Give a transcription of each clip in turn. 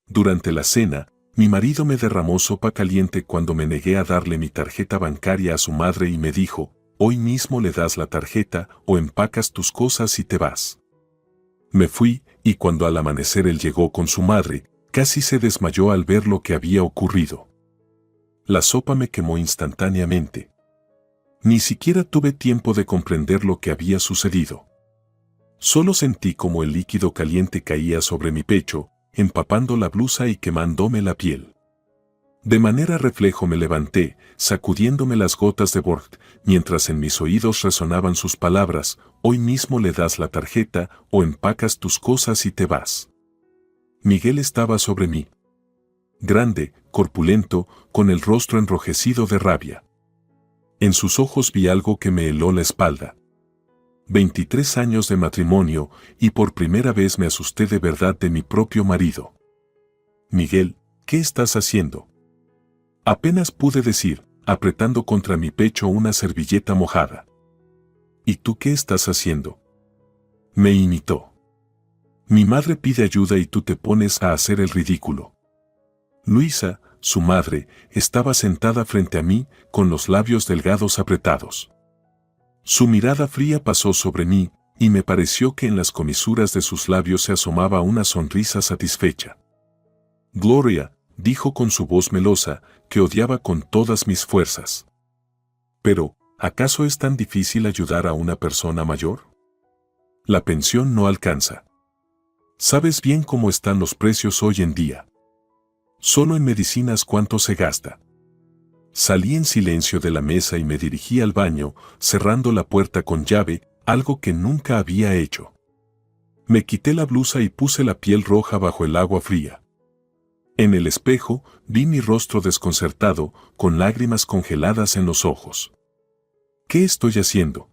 Durante la cena, mi marido me derramó sopa caliente cuando me negué a darle mi tarjeta bancaria a su madre y me dijo, hoy mismo le das la tarjeta o empacas tus cosas y te vas. Me fui, y cuando al amanecer él llegó con su madre, casi se desmayó al ver lo que había ocurrido. La sopa me quemó instantáneamente. Ni siquiera tuve tiempo de comprender lo que había sucedido. Solo sentí como el líquido caliente caía sobre mi pecho, empapando la blusa y quemándome la piel. De manera reflejo me levanté, sacudiéndome las gotas de Borg, mientras en mis oídos resonaban sus palabras, hoy mismo le das la tarjeta o empacas tus cosas y te vas. Miguel estaba sobre mí. Grande, corpulento, con el rostro enrojecido de rabia. En sus ojos vi algo que me heló la espalda. 23 años de matrimonio, y por primera vez me asusté de verdad de mi propio marido. Miguel, ¿qué estás haciendo? Apenas pude decir, apretando contra mi pecho una servilleta mojada. ¿Y tú qué estás haciendo? Me imitó. Mi madre pide ayuda y tú te pones a hacer el ridículo. Luisa, su madre, estaba sentada frente a mí, con los labios delgados apretados. Su mirada fría pasó sobre mí, y me pareció que en las comisuras de sus labios se asomaba una sonrisa satisfecha. Gloria, dijo con su voz melosa, que odiaba con todas mis fuerzas. Pero, ¿acaso es tan difícil ayudar a una persona mayor? La pensión no alcanza. Sabes bien cómo están los precios hoy en día. Solo en medicinas cuánto se gasta. Salí en silencio de la mesa y me dirigí al baño, cerrando la puerta con llave, algo que nunca había hecho. Me quité la blusa y puse la piel roja bajo el agua fría. En el espejo, vi mi rostro desconcertado, con lágrimas congeladas en los ojos. ¿Qué estoy haciendo?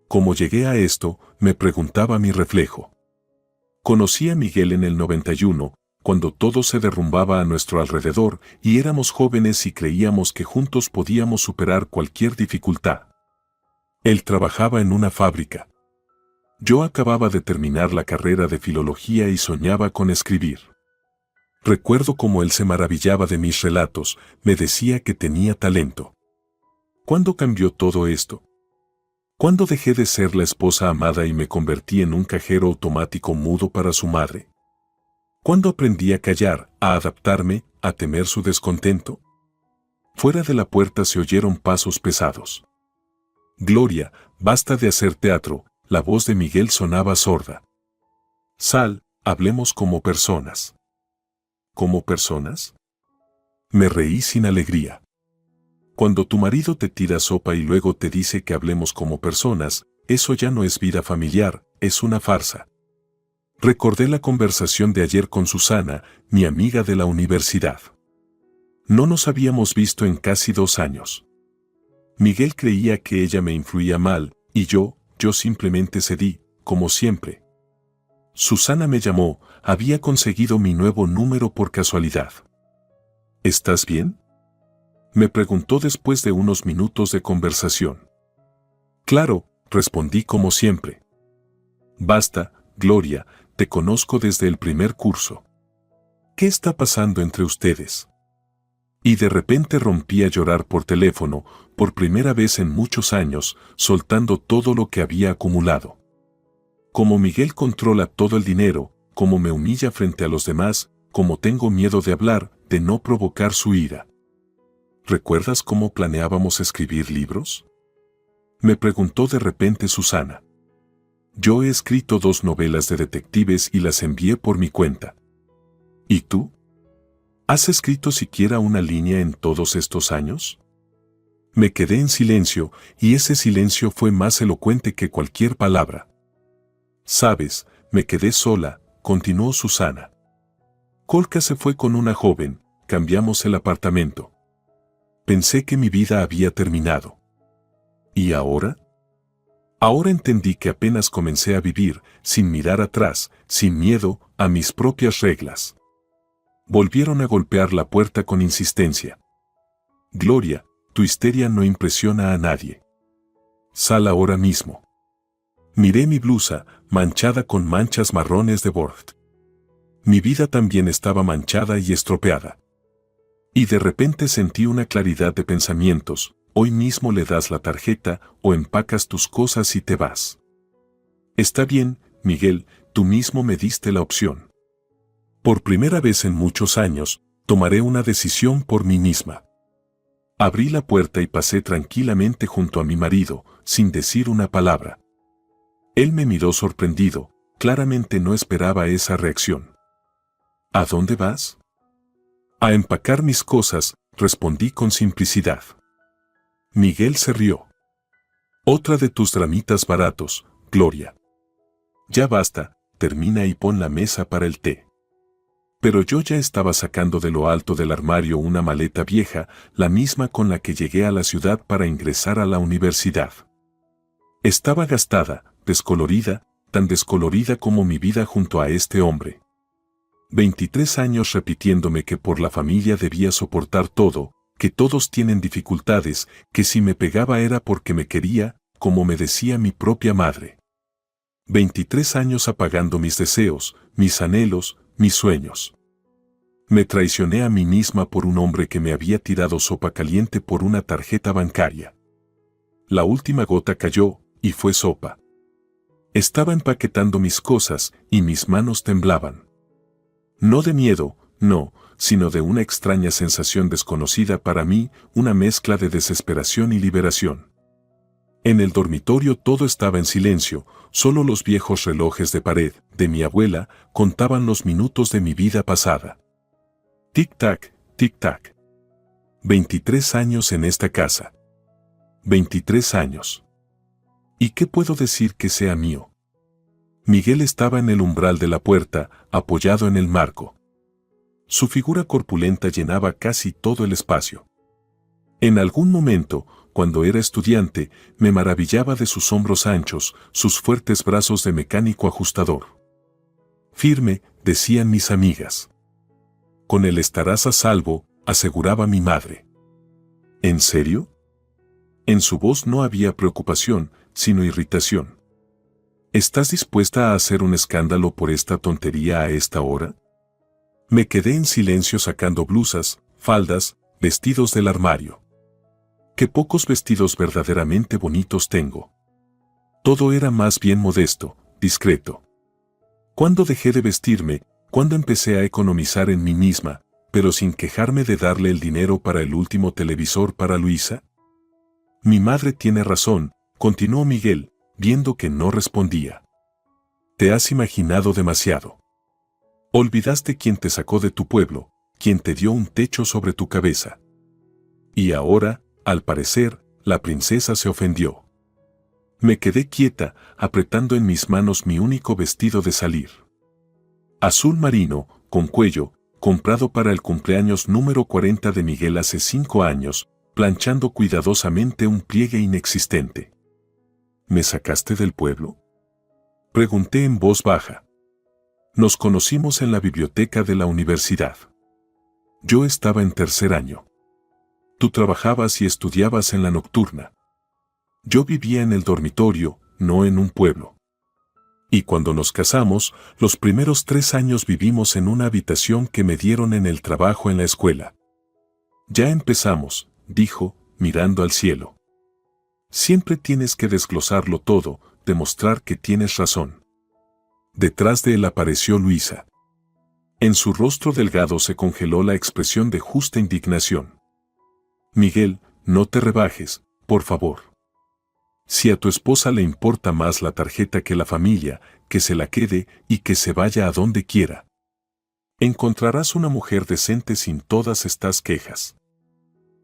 ¿Cómo llegué a esto?, me preguntaba mi reflejo. Conocí a Miguel en el 91, cuando todo se derrumbaba a nuestro alrededor y éramos jóvenes y creíamos que juntos podíamos superar cualquier dificultad. Él trabajaba en una fábrica. Yo acababa de terminar la carrera de filología y soñaba con escribir. Recuerdo cómo él se maravillaba de mis relatos, me decía que tenía talento. ¿Cuándo cambió todo esto? ¿Cuándo dejé de ser la esposa amada y me convertí en un cajero automático mudo para su madre? ¿Cuándo aprendí a callar, a adaptarme, a temer su descontento? Fuera de la puerta se oyeron pasos pesados. Gloria, basta de hacer teatro, la voz de Miguel sonaba sorda. Sal, hablemos como personas. ¿Como personas? Me reí sin alegría. Cuando tu marido te tira sopa y luego te dice que hablemos como personas, eso ya no es vida familiar, es una farsa. Recordé la conversación de ayer con Susana, mi amiga de la universidad. No nos habíamos visto en casi 2 años. Miguel creía que ella me influía mal, y yo simplemente cedí, como siempre. Susana me llamó, había conseguido mi nuevo número por casualidad. ¿Estás bien?, me preguntó después de unos minutos de conversación. Claro, respondí como siempre. Basta, Gloria, te conozco desde el primer curso. ¿Qué está pasando entre ustedes? Y de repente rompí a llorar por teléfono, por primera vez en muchos años, soltando todo lo que había acumulado. Como Miguel controla todo el dinero, como me humilla frente a los demás, como tengo miedo de hablar, de no provocar su ira. ¿Recuerdas cómo planeábamos escribir libros?, me preguntó de repente Susana. Yo he escrito 2 novelas de detectives y las envié por mi cuenta. ¿Y tú? ¿Has escrito siquiera una línea en todos estos años? Me quedé en silencio, y ese silencio fue más elocuente que cualquier palabra. Sabes, me quedé sola, continuó Susana. Colca se fue con una joven, cambiamos el apartamento. Pensé que mi vida había terminado. ¿Y ahora? Ahora entendí que apenas comencé a vivir, sin mirar atrás, sin miedo, a mis propias reglas. Volvieron a golpear la puerta con insistencia. Gloria, tu histeria no impresiona a nadie. Sal ahora mismo. Miré mi blusa, manchada con manchas marrones de Bord. Mi vida también estaba manchada y estropeada. Y de repente sentí una claridad de pensamientos: hoy mismo le das la tarjeta o empacas tus cosas y te vas. Está bien, Miguel, tú mismo me diste la opción. Por primera vez en muchos años, tomaré una decisión por mí misma. Abrí la puerta y pasé tranquilamente junto a mi marido, sin decir una palabra. Él me miró sorprendido, claramente no esperaba esa reacción. ¿A dónde vas? A empacar mis cosas, respondí con simplicidad. Miguel se rió. Otra de tus dramitas baratos, Gloria. Ya basta, termina y pon la mesa para el té. Pero yo ya estaba sacando de lo alto del armario una maleta vieja, la misma con la que llegué a la ciudad para ingresar a la universidad. Estaba gastada, descolorida, tan descolorida como mi vida junto a este hombre. 23 años repitiéndome que por la familia debía soportar todo, que todos tienen dificultades, que si me pegaba era porque me quería, como me decía mi propia madre. 23 años apagando mis deseos, mis anhelos, mis sueños. Me traicioné a mí misma por un hombre que me había tirado sopa caliente por una tarjeta bancaria. La última gota cayó, y fue sopa. Estaba empaquetando mis cosas, y mis manos temblaban. No de miedo, no, sino de una extraña sensación desconocida para mí, una mezcla de desesperación y liberación. En el dormitorio todo estaba en silencio, solo los viejos relojes de pared, de mi abuela, contaban los minutos de mi vida pasada. Tic-tac, tic-tac. 23 años en esta casa. 23 años. ¿Y qué puedo decir que sea mío? Miguel estaba en el umbral de la puerta, apoyado en el marco. Su figura corpulenta llenaba casi todo el espacio. En algún momento, cuando era estudiante, me maravillaba de sus hombros anchos, sus fuertes brazos de mecánico ajustador. Firme, decían mis amigas. Con él estarás a salvo, aseguraba mi madre. ¿En serio? En su voz no había preocupación, sino irritación. ¿Estás dispuesta a hacer un escándalo por esta tontería a esta hora? Me quedé en silencio sacando blusas, faldas, vestidos del armario. Qué pocos vestidos verdaderamente bonitos tengo. Todo era más bien modesto, discreto. ¿Cuándo dejé de vestirme? ¿Cuándo empecé a economizar en mí misma, pero sin quejarme de darle el dinero para el último televisor para Luisa? Mi madre tiene razón, continuó Miguel, viendo que no respondía. Te has imaginado demasiado. Olvidaste quién te sacó de tu pueblo, quién te dio un techo sobre tu cabeza. Y ahora, al parecer, la princesa se ofendió. Me quedé quieta, apretando en mis manos mi único vestido de salir. Azul marino, con cuello, comprado para el cumpleaños número 40 de Miguel hace 5 años, planchando cuidadosamente un pliegue inexistente. ¿Me sacaste del pueblo? Pregunté en voz baja. Nos conocimos en la biblioteca de la universidad. Yo estaba en tercer año. Tú trabajabas y estudiabas en la nocturna. Yo vivía en el dormitorio, no en un pueblo. Y cuando nos casamos, los primeros 3 años vivimos en una habitación que me dieron en el trabajo en la escuela. Ya empezamos, dijo, mirando al cielo. Siempre tienes que desglosarlo todo, demostrar que tienes razón. Detrás de él apareció Luisa. En su rostro delgado se congeló la expresión de justa indignación. Miguel, no te rebajes, por favor. Si a tu esposa le importa más la tarjeta que la familia, que se la quede y que se vaya a donde quiera. Encontrarás una mujer decente sin todas estas quejas.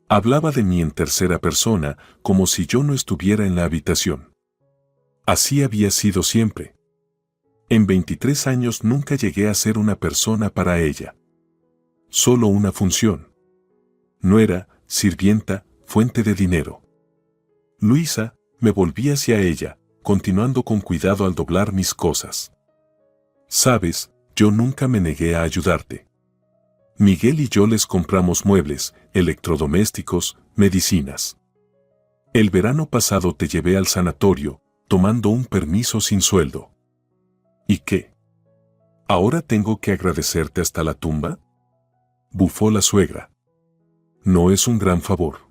Hablaba de mí en tercera persona, como si yo no estuviera en la habitación. Así había sido siempre. En 23 años nunca llegué a ser una persona para ella. Solo una función. Nuera, sirvienta, fuente de dinero. Luisa, me volví hacia ella, continuando con cuidado al doblar mis cosas. Sabes, yo nunca me negué a ayudarte. Miguel y yo les compramos muebles, electrodomésticos, medicinas. El verano pasado te llevé al sanatorio, tomando un permiso sin sueldo. ¿Y qué? ¿Ahora tengo que agradecerte hasta la tumba? Bufó la suegra. No es un gran favor.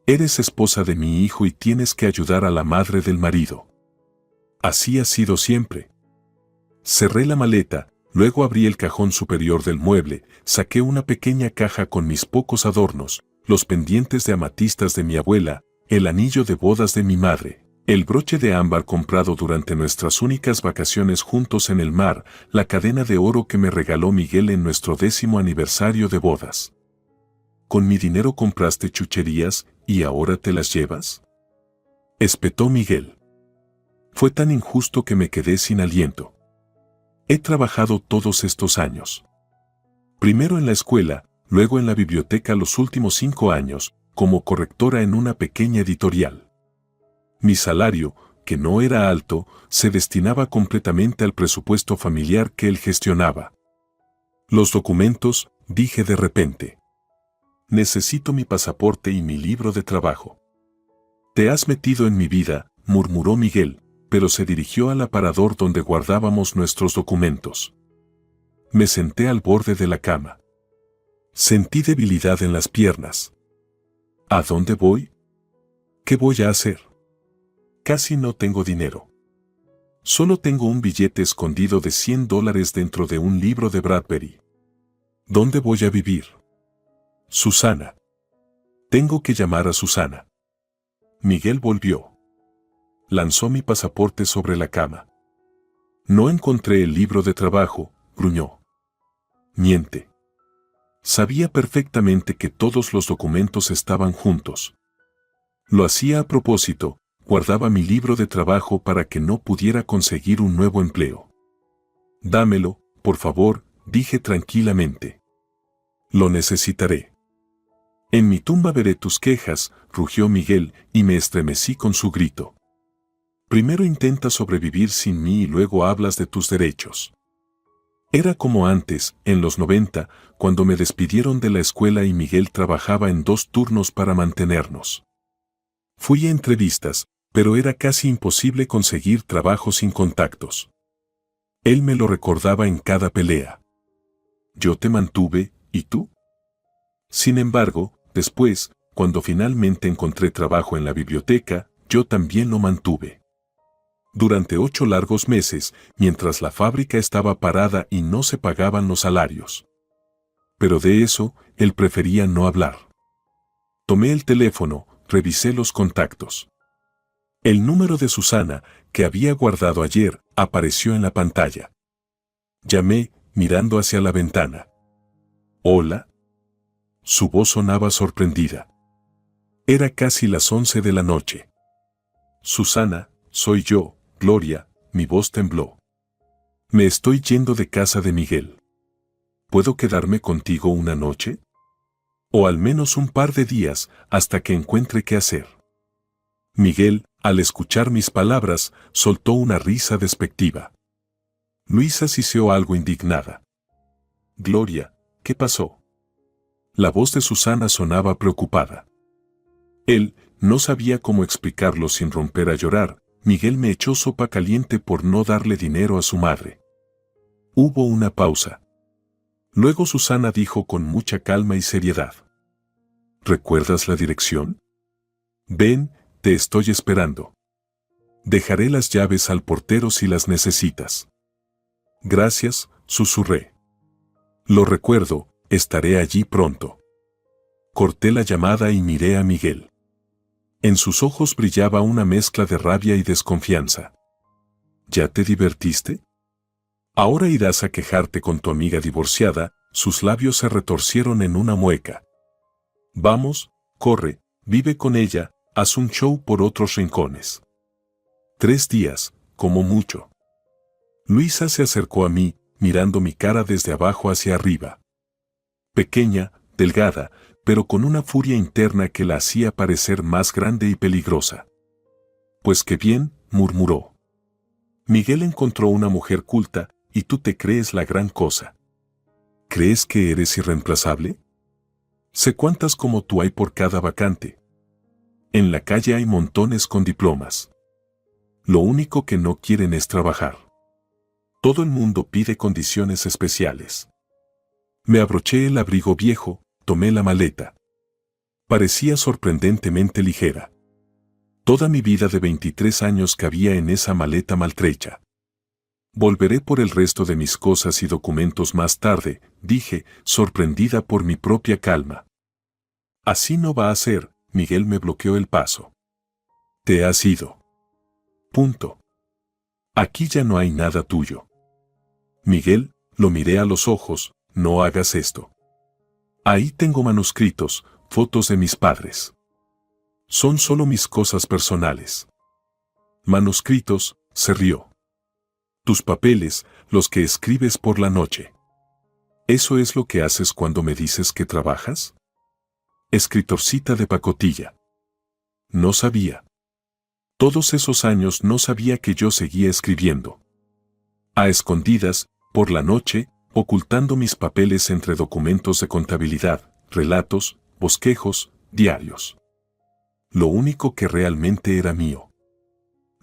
Eres esposa de mi hijo y tienes que ayudar a la madre del marido. Así ha sido siempre. Cerré la maleta, luego abrí el cajón superior del mueble, saqué una pequeña caja con mis pocos adornos, los pendientes de amatistas de mi abuela, el anillo de bodas de mi madre, el broche de ámbar comprado durante nuestras únicas vacaciones juntos en el mar, la cadena de oro que me regaló Miguel en nuestro 10º aniversario de bodas. ¿Con mi dinero compraste chucherías y ahora te las llevas?, espetó Miguel. Fue tan injusto que me quedé sin aliento. He trabajado todos estos años. Primero en la escuela, luego en la biblioteca los últimos 5 años, como correctora en una pequeña editorial. Mi salario, que no era alto, se destinaba completamente al presupuesto familiar que él gestionaba. Los documentos, dije de repente. Necesito mi pasaporte y mi libro de trabajo. Te has metido en mi vida, murmuró Miguel, pero se dirigió al aparador donde guardábamos nuestros documentos. Me senté al borde de la cama. Sentí debilidad en las piernas. ¿A dónde voy? ¿Qué voy a hacer? Casi no tengo dinero. Solo tengo un billete escondido de $100 dentro de un libro de Bradbury. ¿Dónde voy a vivir? Susana. Tengo que llamar a Susana. Miguel volvió. Lanzó mi pasaporte sobre la cama. No encontré el libro de trabajo, gruñó. Miente. Sabía perfectamente que todos los documentos estaban juntos. Lo hacía a propósito, guardaba mi libro de trabajo para que no pudiera conseguir un nuevo empleo. Dámelo, por favor, dije tranquilamente. Lo necesitaré. En mi tumba veré tus quejas, rugió Miguel, y me estremecí con su grito. Primero intentas sobrevivir sin mí y luego hablas de tus derechos. Era como antes, en los 90, cuando me despidieron de la escuela y Miguel trabajaba en 2 turnos para mantenernos. Fui a entrevistas, pero era casi imposible conseguir trabajo sin contactos. Él me lo recordaba en cada pelea. Yo te mantuve, ¿y tú? Sin embargo, después, cuando finalmente encontré trabajo en la biblioteca, yo también lo mantuve. Durante 8 largos meses, mientras la fábrica estaba parada y no se pagaban los salarios. Pero de eso, él prefería no hablar. Tomé el teléfono, revisé los contactos. El número de Susana, que había guardado ayer, apareció en la pantalla. Llamé, mirando hacia la ventana. ¿Hola? Su voz sonaba sorprendida. Era casi las 11 de la noche. Susana, soy yo, Gloria, mi voz tembló. Me estoy yendo de casa de Miguel. ¿Puedo quedarme contigo una noche? O al menos un par de días, hasta que encuentre qué hacer. Miguel, al escuchar mis palabras, soltó una risa despectiva. Luisa siseó algo indignada. Gloria, ¿qué pasó? La voz de Susana sonaba preocupada. Él no sabía cómo explicarlo sin romper a llorar. Miguel me echó sopa caliente por no darle dinero a su madre. Hubo una pausa. Luego Susana dijo con mucha calma y seriedad. ¿Recuerdas la dirección? Ven, te estoy esperando. Dejaré las llaves al portero si las necesitas. Gracias, susurré. Lo recuerdo, estaré allí pronto. Corté la llamada y miré a Miguel. En sus ojos brillaba una mezcla de rabia y desconfianza. ¿Ya te divertiste? Ahora irás a quejarte con tu amiga divorciada. Sus labios se retorcieron en una mueca. Vamos, corre, vive con ella, haz un show por otros rincones. 3 días, como mucho. Luisa se acercó a mí, mirando mi cara desde abajo hacia arriba. Pequeña, delgada, pero con una furia interna que la hacía parecer más grande y peligrosa. Pues qué bien, murmuró. Miguel encontró una mujer culta, y tú te crees la gran cosa. ¿Crees que eres irreemplazable? Sé cuántas como tú hay por cada vacante. En la calle hay montones con diplomas. Lo único que no quieren es trabajar. Todo el mundo pide condiciones especiales. Me abroché el abrigo viejo, tomé la maleta. Parecía sorprendentemente ligera. Toda mi vida de 23 años cabía en esa maleta maltrecha. Volveré por el resto de mis cosas y documentos más tarde, dije, sorprendida por mi propia calma. Así no va a ser, Miguel me bloqueó el paso. Te has ido. Punto. Aquí ya no hay nada tuyo. Miguel, lo miré a los ojos, no hagas esto. Ahí tengo manuscritos, fotos de mis padres. Son solo mis cosas personales. Manuscritos, se rió. Tus papeles, los que escribes por la noche. ¿Eso es lo que haces cuando me dices que trabajas? Escritorcita de pacotilla. No sabía. Todos esos años no sabía que yo seguía escribiendo. A escondidas, por la noche, ocultando mis papeles entre documentos de contabilidad, relatos, bosquejos, diarios. Lo único que realmente era mío.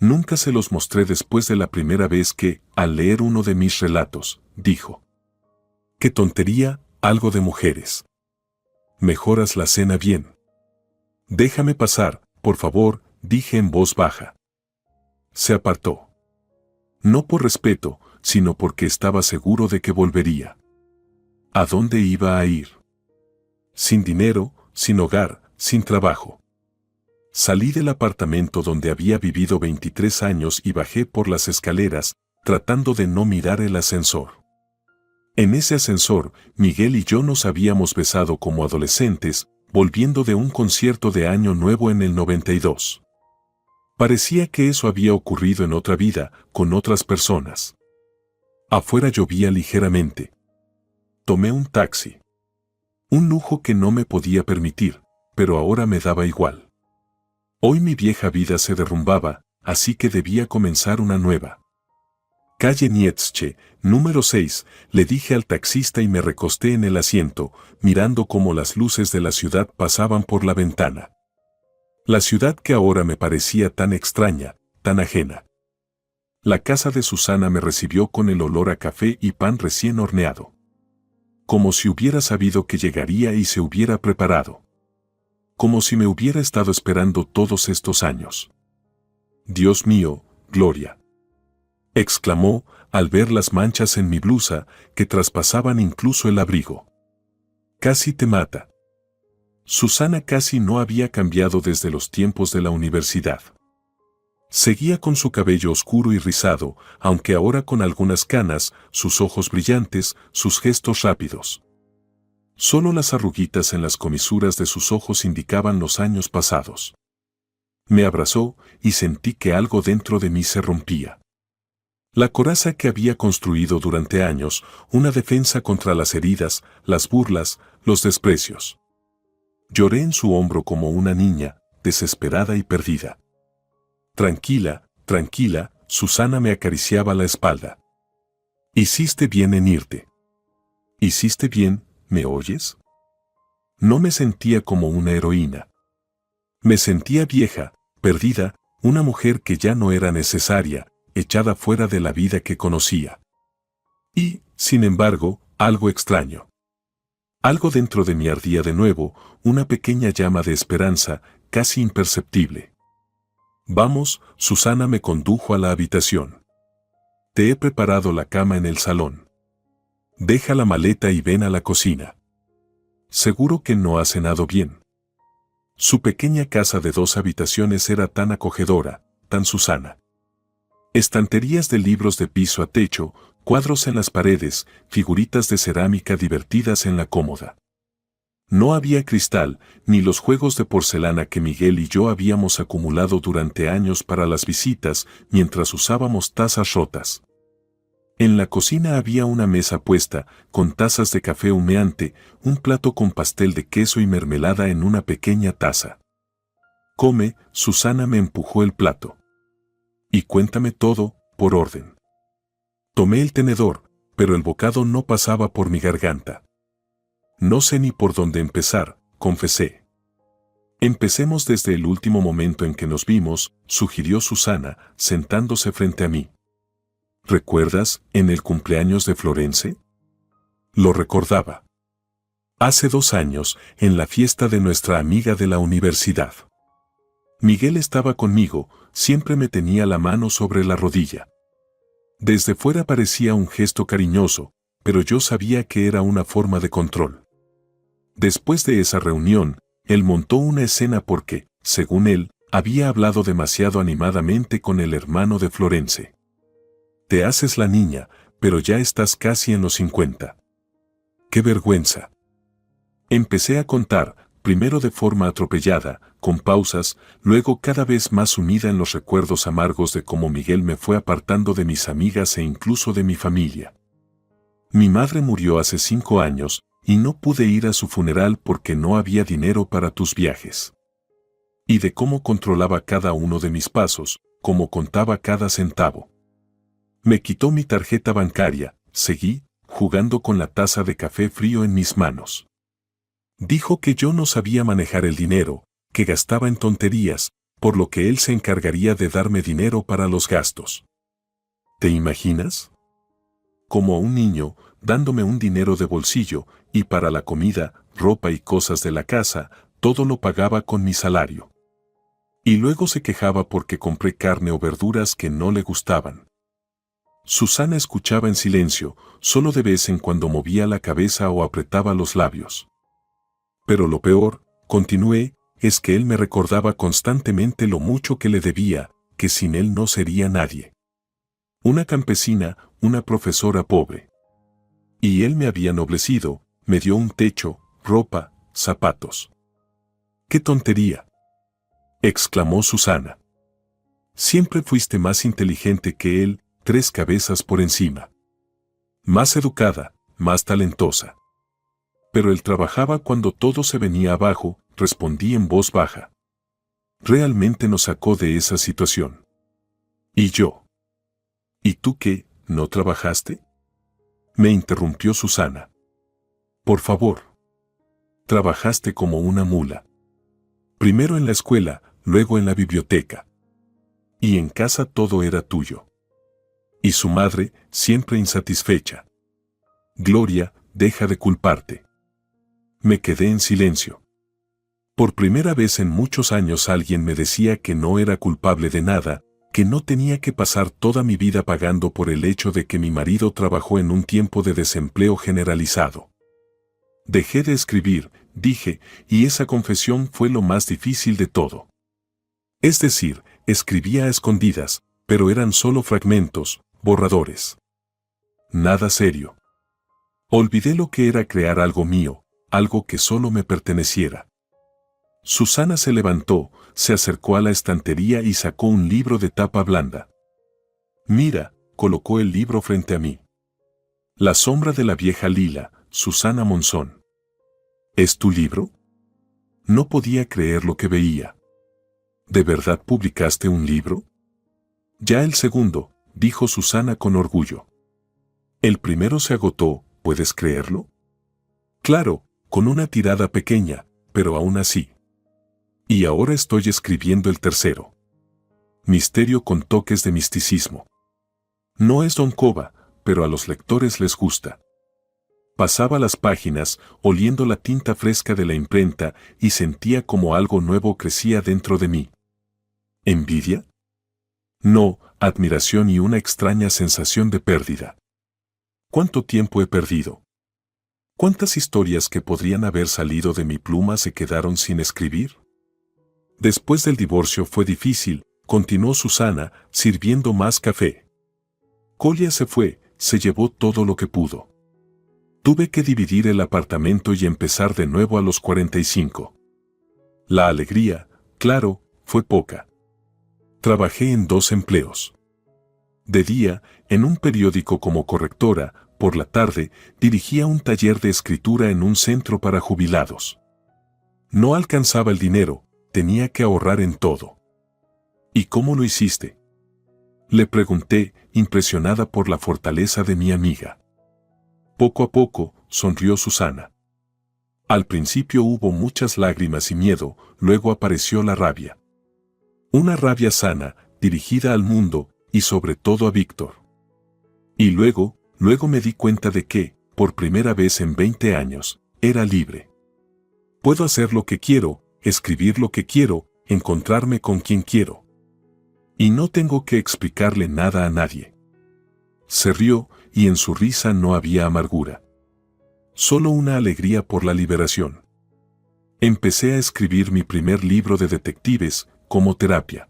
Nunca se los mostré después de la primera vez que, al leer uno de mis relatos, dijo: «¡Qué tontería, algo de mujeres! Mejoras la cena bien». «Déjame pasar, por favor», dije en voz baja. Se apartó. No por respeto, sino porque estaba seguro de que volvería. ¿A dónde iba a ir? Sin dinero, sin hogar, sin trabajo. Salí del apartamento donde había vivido 23 años y bajé por las escaleras, tratando de no mirar el ascensor. En ese ascensor, Miguel y yo nos habíamos besado como adolescentes, volviendo de un concierto de Año Nuevo en el 92. Parecía que eso había ocurrido en otra vida, con otras personas. Afuera llovía ligeramente. Tomé un taxi. Un lujo que no me podía permitir, pero ahora me daba igual. Hoy mi vieja vida se derrumbaba, así que debía comenzar una nueva. Calle Nietzsche, número 6, le dije al taxista y me recosté en el asiento, mirando cómo las luces de la ciudad pasaban por la ventana. La ciudad que ahora me parecía tan extraña, tan ajena. La casa de Susana me recibió con el olor a café y pan recién horneado. Como si hubiera sabido que llegaría y se hubiera preparado. Como si me hubiera estado esperando todos estos años. «Dios mío, Gloria», exclamó al ver las manchas en mi blusa que traspasaban incluso el abrigo. «Casi te mata». Susana casi no había cambiado desde los tiempos de la universidad. Seguía con su cabello oscuro y rizado, aunque ahora con algunas canas, sus ojos brillantes, sus gestos rápidos. Solo las arruguitas en las comisuras de sus ojos indicaban los años pasados. Me abrazó y sentí que algo dentro de mí se rompía. La coraza que había construido durante años, una defensa contra las heridas, las burlas, los desprecios. Lloré en su hombro como una niña, desesperada y perdida. «Tranquila, tranquila», Susana me acariciaba la espalda. «Hiciste bien en irte. Hiciste bien, ¿me oyes?». No me sentía como una heroína. Me sentía vieja, perdida, una mujer que ya no era necesaria, echada fuera de la vida que conocía. Y, sin embargo, algo extraño. Algo dentro de mí ardía de nuevo, una pequeña llama de esperanza, casi imperceptible. «Vamos», Susana me condujo a la habitación. «Te he preparado la cama en el salón. Deja la maleta y ven a la cocina. Seguro que no has cenado bien». Su pequeña casa de 2 habitaciones era tan acogedora, tan Susana. Estanterías de libros de piso a techo, cuadros en las paredes, figuritas de cerámica divertidas en la cómoda. No había cristal, ni los juegos de porcelana que Miguel y yo habíamos acumulado durante años para las visitas, mientras usábamos tazas rotas. En la cocina había una mesa puesta, con tazas de café humeante, un plato con pastel de queso y mermelada en una pequeña taza. «Come», Susana me empujó el plato. «Y cuéntame todo, por orden». Tomé el tenedor, pero el bocado no pasaba por mi garganta. «No sé ni por dónde empezar», confesé. «Empecemos desde el último momento en que nos vimos», sugirió Susana, sentándose frente a mí. ¿Recuerdas, en el cumpleaños de Florence? Lo recordaba. Hace 2 años, en la fiesta de nuestra amiga de la universidad. Miguel estaba conmigo, siempre me tenía la mano sobre la rodilla. Desde fuera parecía un gesto cariñoso, pero yo sabía que era una forma de control. Después de esa reunión, él montó una escena porque, según él, había hablado demasiado animadamente con el hermano de Florence. Te haces la niña, pero ya estás casi en los 50. ¡Qué vergüenza! Empecé a contar, primero de forma atropellada, con pausas, luego cada vez más sumida en los recuerdos amargos de cómo Miguel me fue apartando de mis amigas e incluso de mi familia. Mi madre murió hace 5 años, y no pude ir a su funeral porque no había dinero para tus viajes. Y de cómo controlaba cada uno de mis pasos, cómo contaba cada centavo. Me quitó mi tarjeta bancaria, seguí, jugando con la taza de café frío en mis manos. Dijo que yo no sabía manejar el dinero, que gastaba en tonterías, por lo que él se encargaría de darme dinero para los gastos. ¿Te imaginas? Como un niño, dándome un dinero de bolsillo, y para la comida, ropa y cosas de la casa, todo lo pagaba con mi salario. Y luego se quejaba porque compré carne o verduras que no le gustaban. Susana escuchaba en silencio, solo de vez en cuando movía la cabeza o apretaba los labios. Pero lo peor, continué, es que él me recordaba constantemente lo mucho que le debía, que sin él no sería nadie. Una campesina, una profesora pobre. Y él me había noblecido, me dio un techo, ropa, zapatos. ¡Qué tontería!, exclamó Susana. Siempre fuiste más inteligente que él, 3 cabezas por encima. Más educada, más talentosa. Pero él trabajaba cuando todo se venía abajo, respondí en voz baja. Realmente nos sacó de esa situación. ¿Y yo? ¿Y tú qué, no trabajaste?, me interrumpió Susana. Por favor. Trabajaste como una mula. Primero en la escuela, luego en la biblioteca. Y en casa todo era tuyo. Y su madre, siempre insatisfecha. Gloria, deja de culparte. Me quedé en silencio. Por primera vez en muchos años alguien me decía que no era culpable de nada, que no tenía que pasar toda mi vida pagando por el hecho de que mi marido trabajó en un tiempo de desempleo generalizado. Dejé de escribir, dije, y esa confesión fue lo más difícil de todo. Es decir, escribía a escondidas, pero eran solo fragmentos, borradores. Nada serio. Olvidé lo que era crear algo mío, algo que solo me perteneciera. Susana se levantó, se acercó a la estantería y sacó un libro de tapa blanda. Mira, colocó el libro frente a mí. La sombra de la vieja Lila, Susana Monzón. ¿Es tu libro? No podía creer lo que veía. ¿De verdad publicaste un libro? Ya el segundo, dijo Susana con orgullo. El primero se agotó, ¿puedes creerlo? Claro, con una tirada pequeña, pero aún así. Y ahora estoy escribiendo el tercero. Misterio con toques de misticismo. No es Don Cova, pero a los lectores les gusta. Pasaba las páginas, oliendo la tinta fresca de la imprenta, y sentía como algo nuevo crecía dentro de mí. ¿Envidia? No, admiración y una extraña sensación de pérdida. ¿Cuánto tiempo he perdido? ¿Cuántas historias que podrían haber salido de mi pluma se quedaron sin escribir? Después del divorcio fue difícil, continuó Susana, sirviendo más café. Colia se fue, se llevó todo lo que pudo. Tuve que dividir el apartamento y empezar de nuevo a los 45. La alegría, claro, fue poca. Trabajé en 2 empleos. De día, en un periódico como correctora, por la tarde, dirigía un taller de escritura en un centro para jubilados. No alcanzaba el dinero, tenía que ahorrar en todo. ¿Y cómo lo hiciste?, le pregunté, impresionada por la fortaleza de mi amiga. Poco a poco, sonrió Susana. Al principio hubo muchas lágrimas y miedo, luego apareció la rabia. Una rabia sana, dirigida al mundo, y sobre todo a Víctor. Y luego me di cuenta de que, por primera vez en 20 años, era libre. Puedo hacer lo que quiero, escribir lo que quiero, encontrarme con quien quiero. Y no tengo que explicarle nada a nadie. Se rió, y en su risa no había amargura. Solo una alegría por la liberación. Empecé a escribir mi primer libro de detectives, como terapia.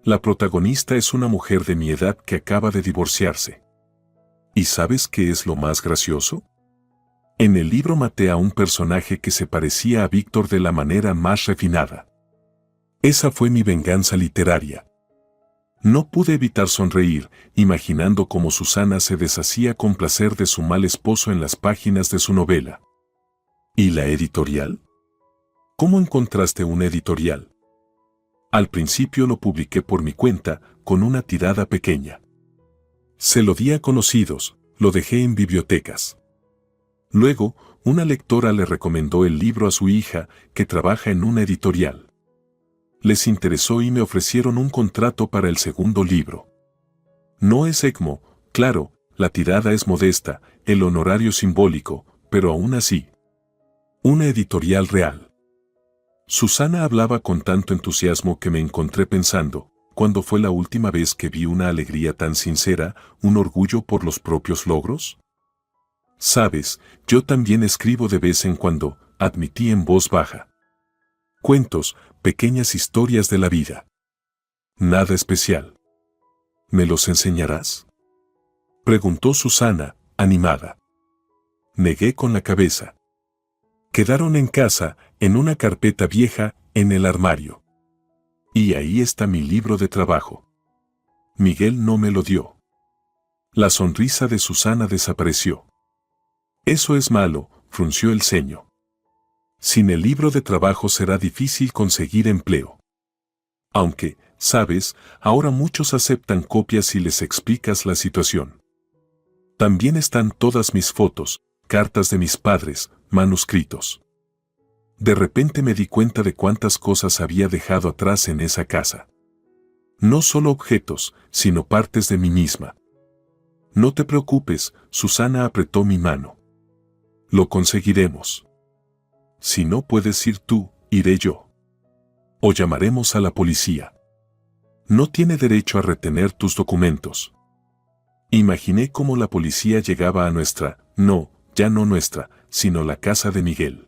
La protagonista es una mujer de mi edad que acaba de divorciarse. ¿Y sabes qué es lo más gracioso? En el libro maté a un personaje que se parecía a Víctor de la manera más refinada. Esa fue mi venganza literaria. No pude evitar sonreír, imaginando cómo Susana se deshacía con placer de su mal esposo en las páginas de su novela. ¿Y la editorial? ¿Cómo encontraste una editorial? Al principio lo publiqué por mi cuenta, con una tirada pequeña. Se lo di a conocidos, lo dejé en bibliotecas. Luego, una lectora le recomendó el libro a su hija, que trabaja en una editorial. Les interesó y me ofrecieron un contrato para el segundo libro. No es ECMO, claro, la tirada es modesta, el honorario simbólico, pero aún así. Una editorial real. Susana hablaba con tanto entusiasmo que me encontré pensando, ¿cuándo fue la última vez que vi una alegría tan sincera, un orgullo por los propios logros? Sabes, yo también escribo de vez en cuando, admití en voz baja. Cuentos, pequeñas historias de la vida. Nada especial. ¿Me los enseñarás? Preguntó Susana, animada. Negué con la cabeza. Quedaron en casa, en una carpeta vieja, en el armario. Y ahí está mi libro de trabajo. Miguel no me lo dio. La sonrisa de Susana desapareció. Eso es malo, frunció el ceño. Sin el libro de trabajo será difícil conseguir empleo. Aunque, sabes, ahora muchos aceptan copias si les explicas la situación. También están todas mis fotos, cartas de mis padres, manuscritos. De repente me di cuenta de cuántas cosas había dejado atrás en esa casa. No solo objetos, sino partes de mí misma. No te preocupes, Susana apretó mi mano. Lo conseguiremos. Si no puedes ir tú, iré yo. O llamaremos a la policía. No tiene derecho a retener tus documentos. Imaginé cómo la policía llegaba a nuestra, no, ya no nuestra, sino la casa de Miguel.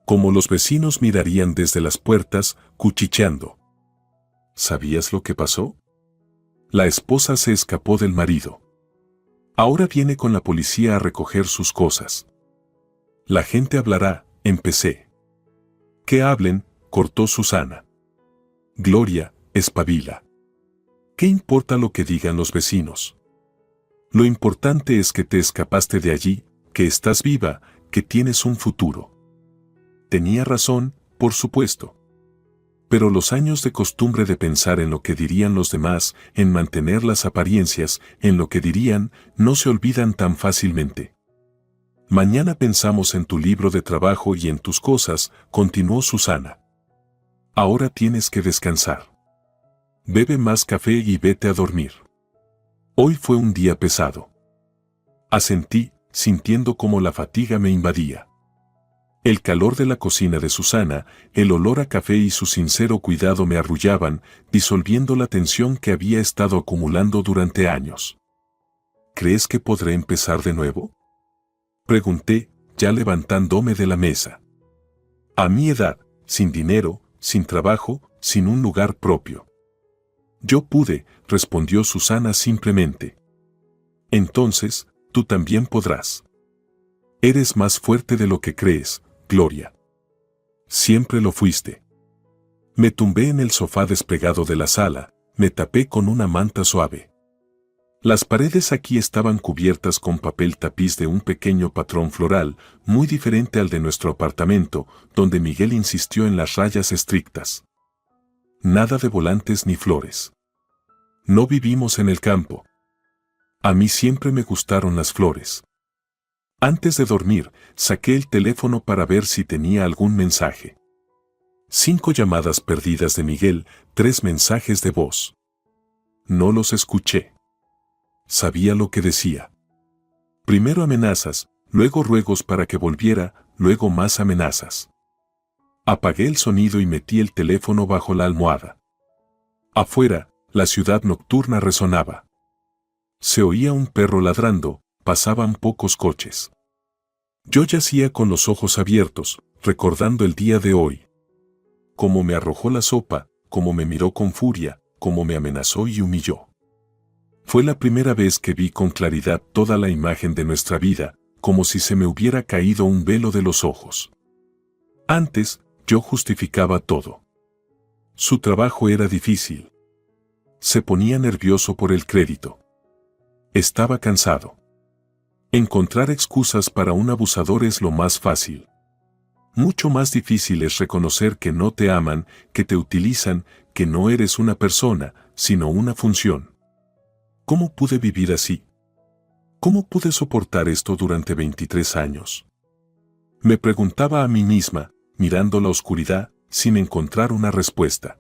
Cómo los vecinos mirarían desde las puertas, cuchicheando. ¿Sabías lo que pasó? La esposa se escapó del marido. Ahora viene con la policía a recoger sus cosas. La gente hablará, empecé. Que hablen, cortó Susana. Gloria, espabila. ¿Qué importa lo que digan los vecinos? Lo importante es que te escapaste de allí, que estás viva, que tienes un futuro. Tenía razón, por supuesto. Pero los años de costumbre de pensar en lo que dirían los demás, en mantener las apariencias, en lo que dirían, no se olvidan tan fácilmente. Mañana pensamos en tu libro de trabajo y en tus cosas, continuó Susana. Ahora tienes que descansar. Bebe más café y vete a dormir. Hoy fue un día pesado. Asentí, sintiendo cómo la fatiga me invadía. El calor de la cocina de Susana, el olor a café y su sincero cuidado me arrullaban, disolviendo la tensión que había estado acumulando durante años. ¿Crees que podré empezar de nuevo? Pregunté, ya levantándome de la mesa. A mi edad, sin dinero, sin trabajo, sin un lugar propio. Yo pude, respondió Susana simplemente. Entonces, tú también podrás. Eres más fuerte de lo que crees, Gloria. Siempre lo fuiste. Me tumbé en el sofá despegado de la sala, me tapé con una manta suave. Las paredes aquí estaban cubiertas con papel tapiz de un pequeño patrón floral, muy diferente al de nuestro apartamento, donde Miguel insistió en las rayas estrictas. Nada de volantes ni flores. No vivimos en el campo. A mí siempre me gustaron las flores. Antes de dormir, saqué el teléfono para ver si tenía algún mensaje. 5 llamadas perdidas de Miguel, 3 mensajes de voz. No los escuché. Sabía lo que decía. Primero amenazas, luego ruegos para que volviera, luego más amenazas. Apagué el sonido y metí el teléfono bajo la almohada. Afuera, la ciudad nocturna resonaba. Se oía un perro ladrando, pasaban pocos coches. Yo yacía con los ojos abiertos, recordando el día de hoy. Cómo me arrojó la sopa, cómo me miró con furia, cómo me amenazó y humilló. Fue la primera vez que vi con claridad toda la imagen de nuestra vida, como si se me hubiera caído un velo de los ojos. Antes, yo justificaba todo. Su trabajo era difícil. Se ponía nervioso por el crédito. Estaba cansado. Encontrar excusas para un abusador es lo más fácil. Mucho más difícil es reconocer que no te aman, que te utilizan, que no eres una persona, sino una función. ¿Cómo pude vivir así? ¿Cómo pude soportar esto durante 23 años? Me preguntaba a mí misma, mirando la oscuridad, sin encontrar una respuesta.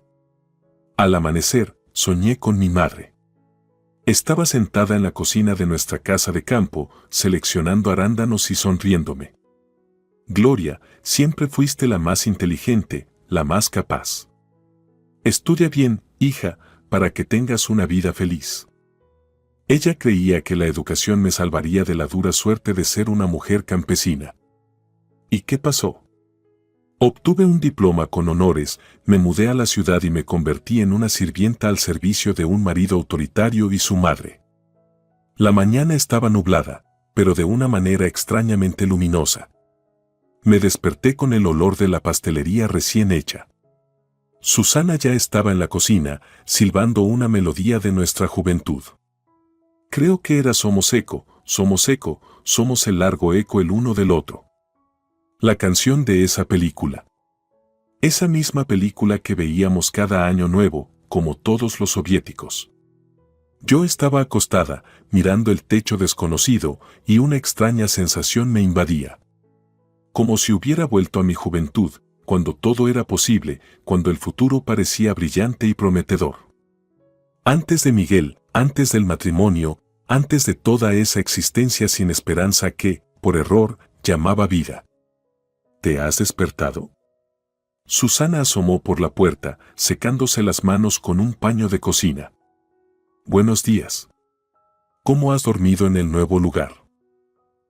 Al amanecer, soñé con mi madre. Estaba sentada en la cocina de nuestra casa de campo, seleccionando arándanos y sonriéndome. Gloria, siempre fuiste la más inteligente, la más capaz. Estudia bien, hija, para que tengas una vida feliz. Ella creía que la educación me salvaría de la dura suerte de ser una mujer campesina. ¿Y qué pasó? Obtuve un diploma con honores, me mudé a la ciudad y me convertí en una sirvienta al servicio de un marido autoritario y su madre. La mañana estaba nublada, pero de una manera extrañamente luminosa. Me desperté con el olor de la pastelería recién hecha. Susana ya estaba en la cocina, silbando una melodía de nuestra juventud. Creo que era somos eco, somos el largo eco el uno del otro. La canción de esa película. Esa misma película que veíamos cada año nuevo, como todos los soviéticos. Yo estaba acostada, mirando el techo desconocido, y una extraña sensación me invadía. Como si hubiera vuelto a mi juventud, cuando todo era posible, cuando el futuro parecía brillante y prometedor. Antes de Miguel, antes del matrimonio, antes de toda esa existencia sin esperanza que, por error, llamaba vida. ¿Te has despertado? Susana asomó por la puerta, secándose las manos con un paño de cocina. Buenos días. ¿Cómo has dormido en el nuevo lugar?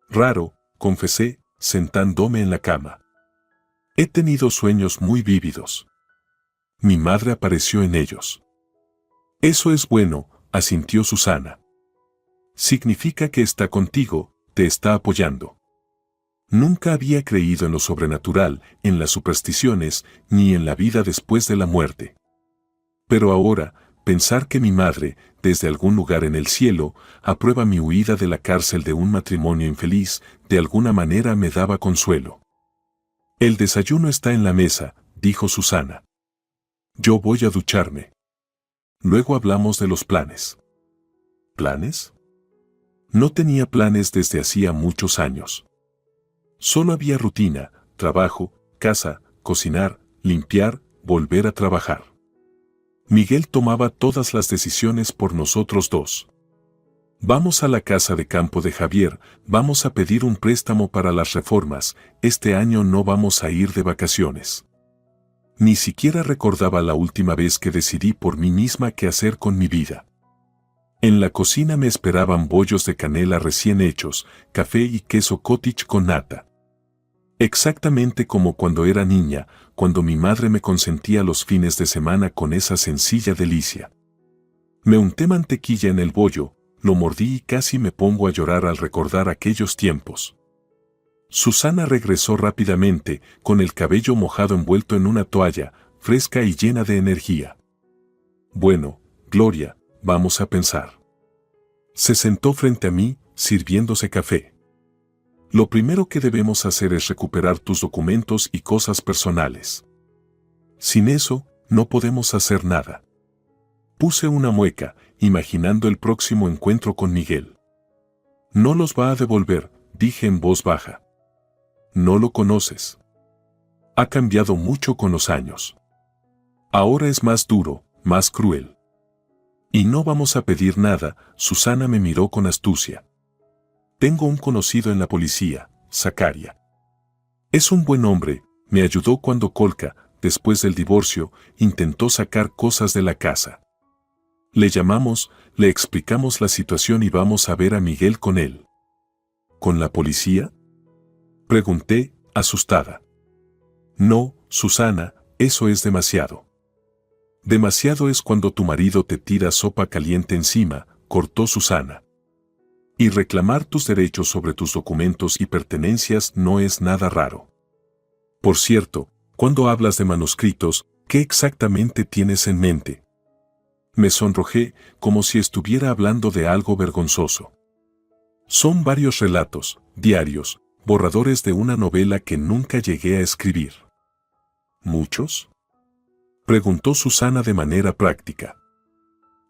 Raro, confesé, sentándome en la cama. He tenido sueños muy vívidos. Mi madre apareció en ellos. Eso es bueno, asintió Susana. Significa que está contigo, te está apoyando. Nunca había creído en lo sobrenatural, en las supersticiones, ni en la vida después de la muerte. Pero ahora, pensar que mi madre, desde algún lugar en el cielo, aprueba mi huida de la cárcel de un matrimonio infeliz, de alguna manera me daba consuelo. El desayuno está en la mesa, dijo Susana. Yo voy a ducharme. Luego hablamos de los planes. ¿Planes? No tenía planes desde hacía muchos años. Solo había rutina, trabajo, casa, cocinar, limpiar, volver a trabajar. Miguel tomaba todas las decisiones por nosotros dos. Vamos a la casa de campo de Javier, vamos a pedir un préstamo para las reformas, este año no vamos a ir de vacaciones. Ni siquiera recordaba la última vez que decidí por mí misma qué hacer con mi vida. En la cocina me esperaban bollos de canela recién hechos, café y queso cottage con nata. Exactamente como cuando era niña, cuando mi madre me consentía los fines de semana con esa sencilla delicia. Me unté mantequilla en el bollo, lo mordí y casi me pongo a llorar al recordar aquellos tiempos. Susana regresó rápidamente, con el cabello mojado envuelto en una toalla, fresca y llena de energía. Bueno, Gloria, vamos a pensar. Se sentó frente a mí, sirviéndose café. Lo primero que debemos hacer es recuperar tus documentos y cosas personales. Sin eso, no podemos hacer nada. Puse una mueca, imaginando el próximo encuentro con Miguel. No los va a devolver, dije en voz baja. No lo conoces. Ha cambiado mucho con los años. Ahora es más duro, más cruel. Y no vamos a pedir nada, Susana me miró con astucia. Tengo un conocido en la policía, Zacaria. Es un buen hombre, me ayudó cuando Colca, después del divorcio, intentó sacar cosas de la casa. Le llamamos, le explicamos la situación y vamos a ver a Miguel con él. ¿Con la policía?, pregunté, asustada. No, Susana, eso es demasiado. Demasiado es cuando tu marido te tira sopa caliente encima, cortó Susana. Y reclamar tus derechos sobre tus documentos y pertenencias no es nada raro. Por cierto, cuando hablas de manuscritos, ¿qué exactamente tienes en mente? Me sonrojé como si estuviera hablando de algo vergonzoso. Son varios relatos, diarios, borradores de una novela que nunca llegué a escribir. ¿Muchos?, preguntó Susana de manera práctica.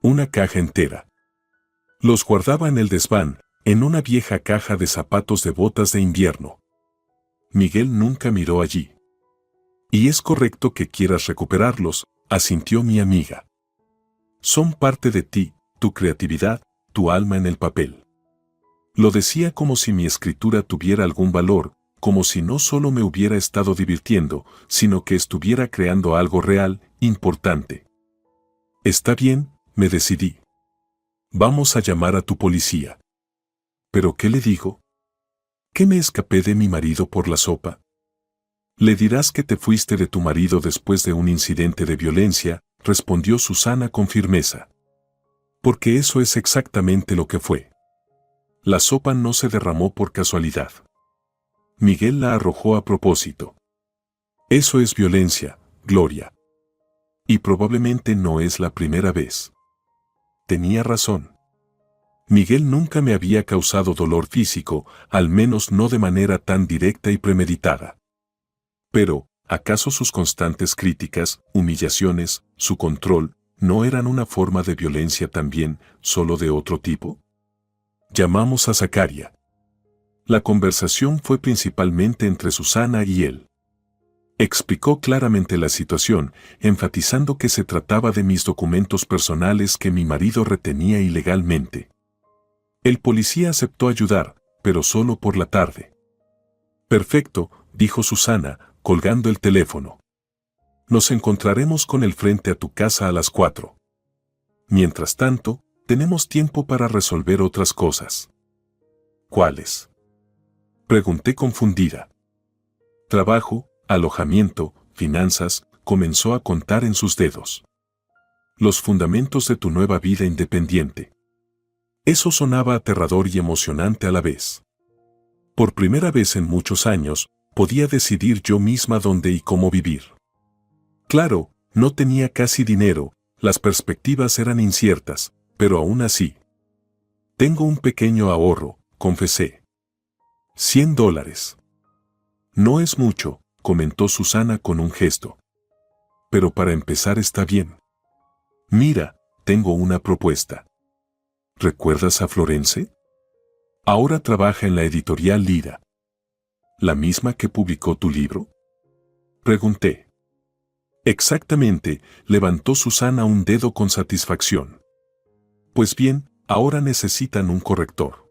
Una caja entera. Los guardaba en el desván, en una vieja caja de zapatos de botas de invierno. Miguel nunca miró allí. Y es correcto que quieras recuperarlos, asintió mi amiga. Son parte de ti, tu creatividad, tu alma en el papel. Lo decía como si mi escritura tuviera algún valor, como si no solo me hubiera estado divirtiendo, sino que estuviera creando algo real, importante. Está bien, me decidí. Vamos a llamar a tu policía. ¿Pero qué le digo? ¿Que me escapé de mi marido por la sopa? Le dirás que te fuiste de tu marido después de un incidente de violencia, respondió Susana con firmeza. Porque eso es exactamente lo que fue. La sopa no se derramó por casualidad. Miguel la arrojó a propósito. Eso es violencia, Gloria. Y probablemente no es la primera vez. Tenía razón. Miguel nunca me había causado dolor físico, al menos no de manera tan directa y premeditada. Pero, ¿acaso sus constantes críticas, humillaciones, su control, no eran una forma de violencia también, solo de otro tipo? Llamamos a Zacaria. La conversación fue principalmente entre Susana y él. Explicó claramente la situación, enfatizando que se trataba de mis documentos personales que mi marido retenía ilegalmente. El policía aceptó ayudar, pero solo por la tarde. Perfecto, dijo Susana, colgando el teléfono. Nos encontraremos con él frente a tu casa a las 4. Mientras tanto, tenemos tiempo para resolver otras cosas. ¿Cuáles?, pregunté confundida. Trabajo, alojamiento, finanzas, comenzó a contar en sus dedos. Los fundamentos de tu nueva vida independiente. Eso sonaba aterrador y emocionante a la vez. Por primera vez en muchos años, podía decidir yo misma dónde y cómo vivir. Claro, no tenía casi dinero, las perspectivas eran inciertas, pero aún así. Tengo un pequeño ahorro, confesé. $100. No es mucho, comentó Susana con un gesto. Pero para empezar está bien. Mira, tengo una propuesta. ¿Recuerdas a Florence? Ahora trabaja en la editorial Lira. ¿La misma que publicó tu libro?, pregunté. Exactamente, levantó Susana un dedo con satisfacción. Pues bien, ahora necesitan un corrector.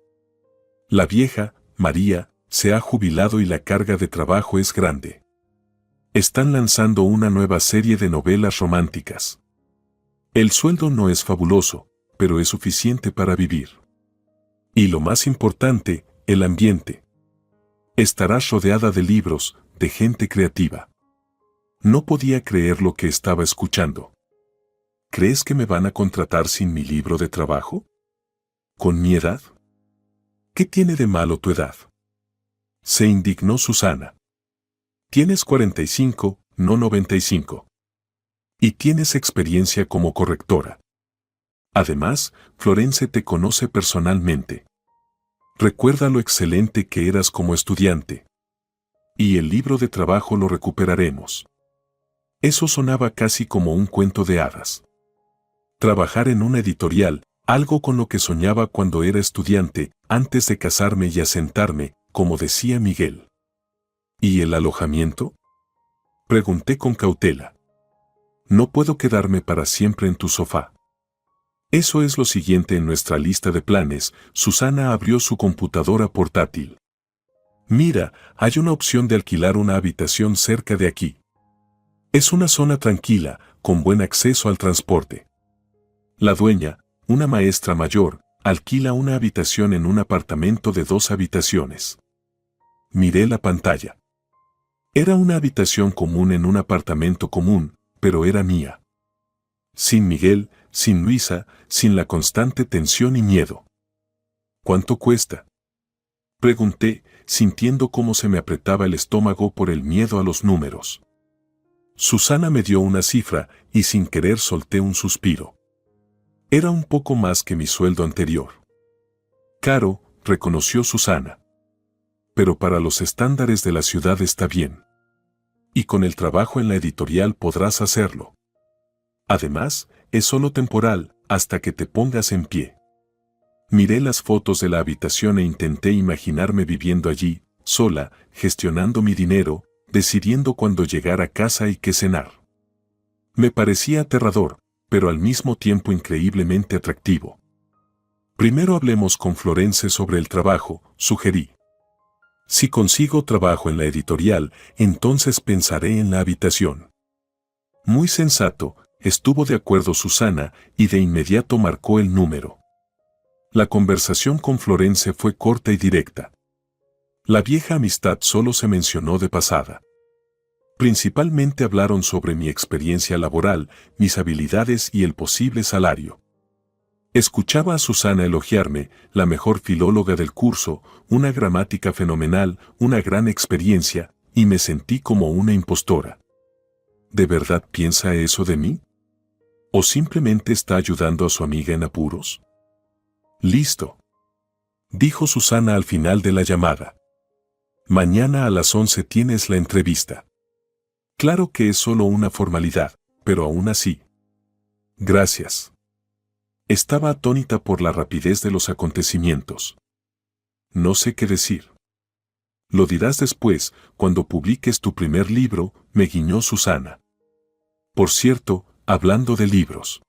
La vieja, María, se ha jubilado y la carga de trabajo es grande. Están lanzando una nueva serie de novelas románticas. El sueldo no es fabuloso, pero es suficiente para vivir. Y lo más importante, el ambiente. Estarás rodeada de libros, de gente creativa. No podía creer lo que estaba escuchando. ¿Crees que me van a contratar sin mi libro de trabajo? ¿Con mi edad? ¿Qué tiene de malo tu edad?, se indignó Susana. Tienes 45, no 95. Y tienes experiencia como correctora. Además, Florence te conoce personalmente. Recuerda lo excelente que eras como estudiante. Y el libro de trabajo lo recuperaremos. Eso sonaba casi como un cuento de hadas. Trabajar en una editorial, algo con lo que soñaba cuando era estudiante, antes de casarme y asentarme, como decía Miguel. ¿Y el alojamiento?, pregunté con cautela. No puedo quedarme para siempre en tu sofá. Eso es lo siguiente en nuestra lista de planes. Susana abrió su computadora portátil. Mira, hay una opción de alquilar una habitación cerca de aquí. Es una zona tranquila, con buen acceso al transporte. La dueña, una maestra mayor, alquila una habitación en un apartamento de 2 habitaciones. Miré la pantalla. Era una habitación común en un apartamento común, pero era mía. Sin Miguel, sin Luisa, sin la constante tensión y miedo. ¿Cuánto cuesta?, pregunté, sintiendo cómo se me apretaba el estómago por el miedo a los números. Susana me dio una cifra y sin querer solté un suspiro. Era un poco más que mi sueldo anterior. Caro, reconoció Susana. Pero para los estándares de la ciudad está bien. Y con el trabajo en la editorial podrás hacerlo. Además, es solo temporal, hasta que te pongas en pie. Miré las fotos de la habitación e intenté imaginarme viviendo allí, sola, gestionando mi dinero, decidiendo cuándo llegar a casa y qué cenar. Me parecía aterrador, pero al mismo tiempo increíblemente atractivo. Primero hablemos con Florence sobre el trabajo, sugerí. Si consigo trabajo en la editorial, entonces pensaré en la habitación. Muy sensato, estuvo de acuerdo Susana y de inmediato marcó el número. La conversación con Florence fue corta y directa. La vieja amistad solo se mencionó de pasada. Principalmente hablaron sobre mi experiencia laboral, mis habilidades y el posible salario. Escuchaba a Susana elogiarme, la mejor filóloga del curso, una gramática fenomenal, una gran experiencia, y me sentí como una impostora. ¿De verdad piensa eso de mí? ¿O simplemente está ayudando a su amiga en apuros? Listo, dijo Susana al final de la llamada. Mañana a las 11 tienes la entrevista. Claro que es solo una formalidad, pero aún así. Gracias. Estaba atónita por la rapidez de los acontecimientos. No sé qué decir. Lo dirás después, cuando publiques tu primer libro, me guiñó Susana. Por cierto, hablando de libros.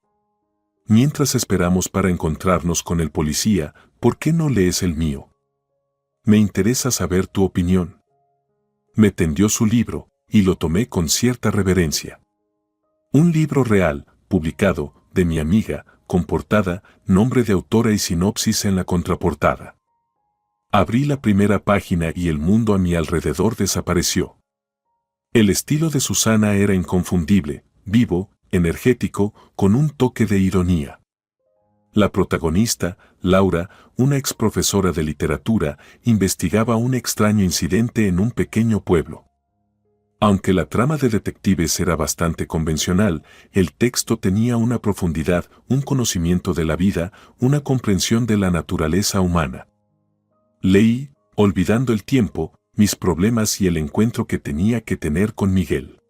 Mientras esperamos para encontrarnos con el policía, ¿por qué no lees el mío? Me interesa saber tu opinión. Me tendió su libro, y lo tomé con cierta reverencia. Un libro real, publicado, de mi amiga, con portada, nombre de autora y sinopsis en la contraportada. Abrí la primera página y el mundo a mi alrededor desapareció. El estilo de Susana era inconfundible, vivo, energético, con un toque de ironía. La protagonista, Laura, una ex profesora de literatura, investigaba un extraño incidente en un pequeño pueblo. Aunque la trama de detectives era bastante convencional, el texto tenía una profundidad, un conocimiento de la vida, una comprensión de la naturaleza humana. Leí, olvidando el tiempo, mis problemas y el encuentro que tenía que tener con Miguel.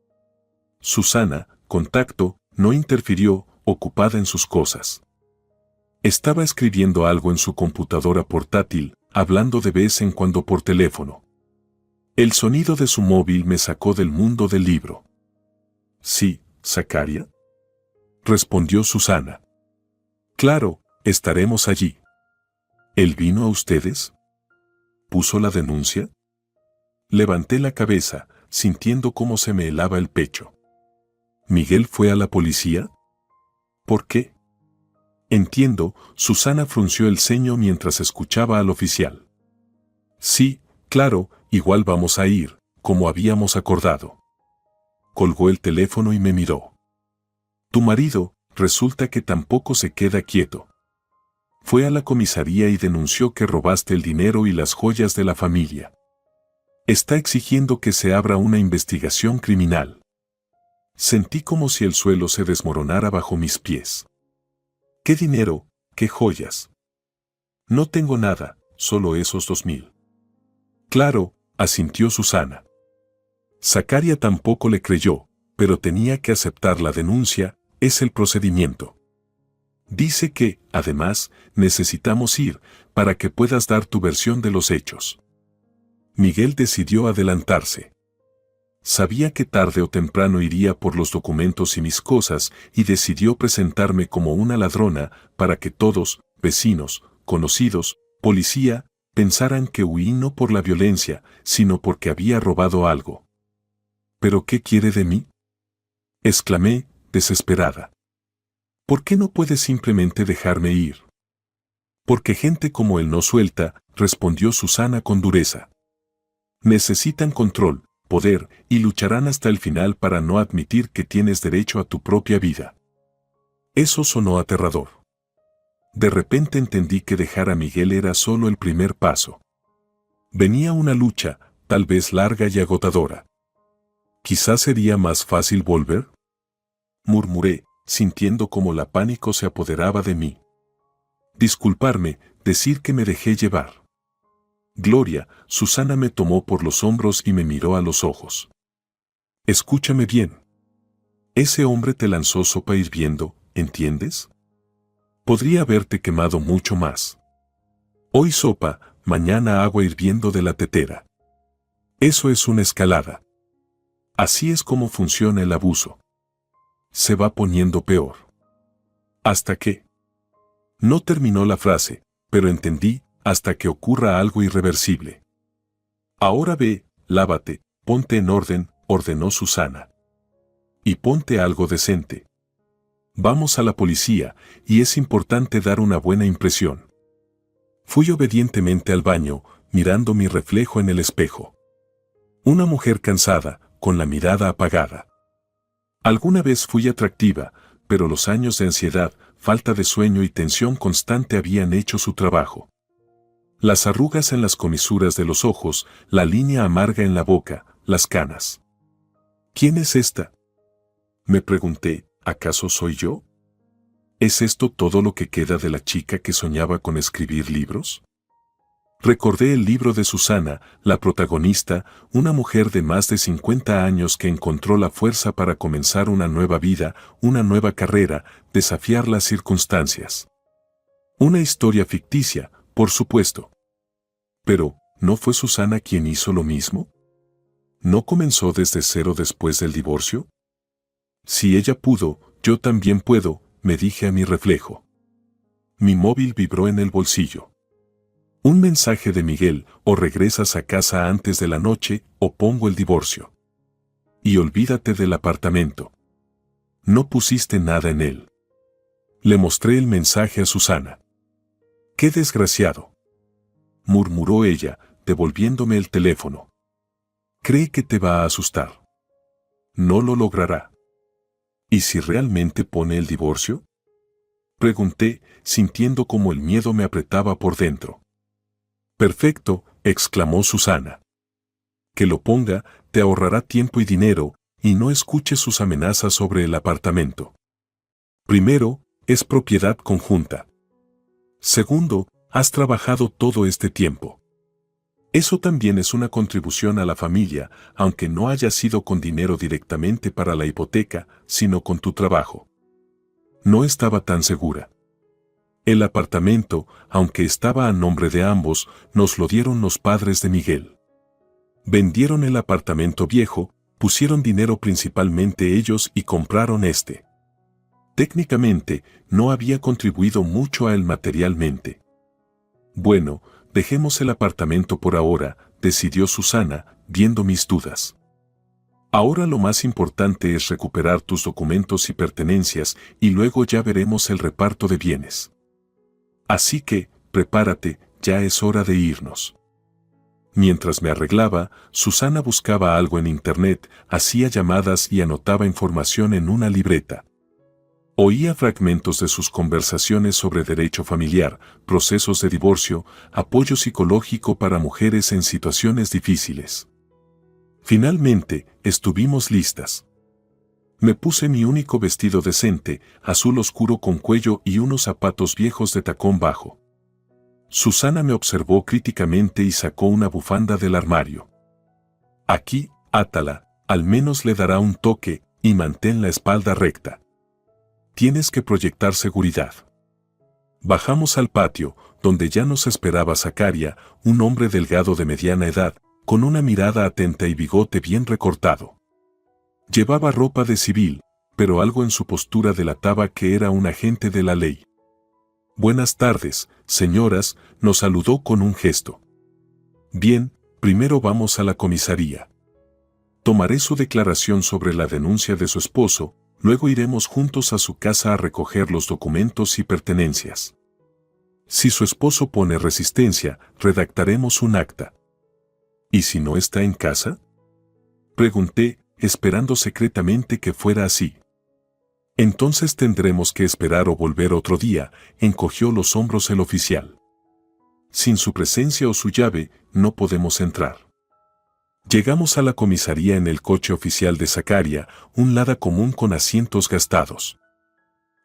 Susana, contacto, no interfirió, ocupada en sus cosas. Estaba escribiendo algo en su computadora portátil, hablando de vez en cuando por teléfono. El sonido de su móvil me sacó del mundo del libro. Sí, Zacaria, respondió Susana. Claro, estaremos allí. ¿Él vino a ustedes? ¿Puso la denuncia? Levanté la cabeza, sintiendo cómo se me helaba el pecho. ¿Miguel fue a la policía? ¿Por qué? Entiendo, Susana frunció el ceño mientras escuchaba al oficial. Sí, claro, igual vamos a ir, como habíamos acordado. Colgó el teléfono y me miró. Tu marido, resulta que tampoco se queda quieto. Fue a la comisaría y denunció que robaste el dinero y las joyas de la familia. Está exigiendo que se abra una investigación criminal. Sentí como si el suelo se desmoronara bajo mis pies. ¿Qué dinero? ¿Qué joyas? No tengo nada, solo esos 2.000. Claro, asintió Susana. Zacaria tampoco le creyó, pero tenía que aceptar la denuncia, es el procedimiento. Dice que, además, necesitamos ir, para que puedas dar tu versión de los hechos. Miguel decidió adelantarse. Sabía que tarde o temprano iría por los documentos y mis cosas y decidió presentarme como una ladrona para que todos, vecinos, conocidos, policía, pensaran que huí no por la violencia, sino porque había robado algo. ¿Pero qué quiere de mí?, exclamé, desesperada. ¿Por qué no puede simplemente dejarme ir? Porque gente como él no suelta, respondió Susana con dureza. Necesitan control, poder, y lucharán hasta el final para no admitir que tienes derecho a tu propia vida. Eso sonó aterrador. De repente entendí que dejar a Miguel era solo el primer paso. Venía una lucha, tal vez larga y agotadora. ¿Quizás sería más fácil volver?, murmuré, sintiendo cómo la pánico se apoderaba de mí. Disculparme, decir que me dejé llevar. Gloria, Susana me tomó por los hombros y me miró a los ojos. Escúchame bien. Ese hombre te lanzó sopa hirviendo, ¿entiendes? Podría haberte quemado mucho más. Hoy sopa, mañana agua hirviendo de la tetera. Eso es una escalada. Así es como funciona el abuso. Se va poniendo peor. ¿Hasta qué? No terminó la frase, pero entendí, hasta que ocurra algo irreversible. Ahora ve, lávate, ponte en orden, ordenó Susana. Y ponte algo decente. Vamos a la policía, y es importante dar una buena impresión. Fui obedientemente al baño, mirando mi reflejo en el espejo. Una mujer cansada, con la mirada apagada. Alguna vez fui atractiva, pero los años de ansiedad, falta de sueño y tensión constante habían hecho su trabajo. Las arrugas en las comisuras de los ojos, la línea amarga en la boca, las canas. ¿Quién es esta?, me pregunté, ¿acaso soy yo? ¿Es esto todo lo que queda de la chica que soñaba con escribir libros? Recordé el libro de Susana, la protagonista, una mujer de más de 50 años que encontró la fuerza para comenzar una nueva vida, una nueva carrera, desafiar las circunstancias. Una historia ficticia, por supuesto. Pero, ¿no fue Susana quien hizo lo mismo? ¿No comenzó desde cero después del divorcio? Si ella pudo, yo también puedo, me dije a mi reflejo. Mi móvil vibró en el bolsillo. Un mensaje de Miguel: o regresas a casa antes de la noche, o pongo el divorcio. Y olvídate del apartamento. No pusiste nada en él. Le mostré el mensaje a Susana. ¡Qué desgraciado!, murmuró ella, devolviéndome el teléfono. Cree que te va a asustar. No lo logrará. ¿Y si realmente pone el divorcio?, pregunté, sintiendo como el miedo me apretaba por dentro. Perfecto, exclamó Susana. Que lo ponga, te ahorrará tiempo y dinero, y no escuches sus amenazas sobre el apartamento. Primero, es propiedad conjunta. Segundo, has trabajado todo este tiempo. Eso también es una contribución a la familia, aunque no haya sido con dinero directamente para la hipoteca, sino con tu trabajo. No estaba tan segura. El apartamento, aunque estaba a nombre de ambos, nos lo dieron los padres de Miguel. Vendieron el apartamento viejo, pusieron dinero principalmente ellos y compraron este. Técnicamente, no había contribuido mucho a él materialmente. Bueno, dejemos el apartamento por ahora, decidió Susana, viendo mis dudas. Ahora lo más importante es recuperar tus documentos y pertenencias, y luego ya veremos el reparto de bienes. Así que, prepárate, ya es hora de irnos. Mientras me arreglaba, Susana buscaba algo en internet, hacía llamadas y anotaba información en una libreta. Oía fragmentos de sus conversaciones sobre derecho familiar, procesos de divorcio, apoyo psicológico para mujeres en situaciones difíciles. Finalmente, estuvimos listas. Me puse mi único vestido decente, azul oscuro con cuello y unos zapatos viejos de tacón bajo. Susana me observó críticamente y sacó una bufanda del armario. Aquí, átala, al menos le dará un toque, y mantén la espalda recta. Tienes que proyectar seguridad. Bajamos al patio, donde ya nos esperaba Zacaria, un hombre delgado de mediana edad, con una mirada atenta y bigote bien recortado. Llevaba ropa de civil, pero algo en su postura delataba que era un agente de la ley. Buenas tardes, señoras, nos saludó con un gesto. Bien, primero vamos a la comisaría. Tomaré su declaración sobre la denuncia de su esposo, luego iremos juntos a su casa a recoger los documentos y pertenencias. Si su esposo pone resistencia, redactaremos un acta. ¿Y si no está en casa? Pregunté, esperando secretamente que fuera así. Entonces tendremos que esperar o volver otro día, encogió los hombros el oficial. Sin su presencia o su llave, no podemos entrar. Llegamos a la comisaría en el coche oficial de Zacaria, un Lada común con asientos gastados.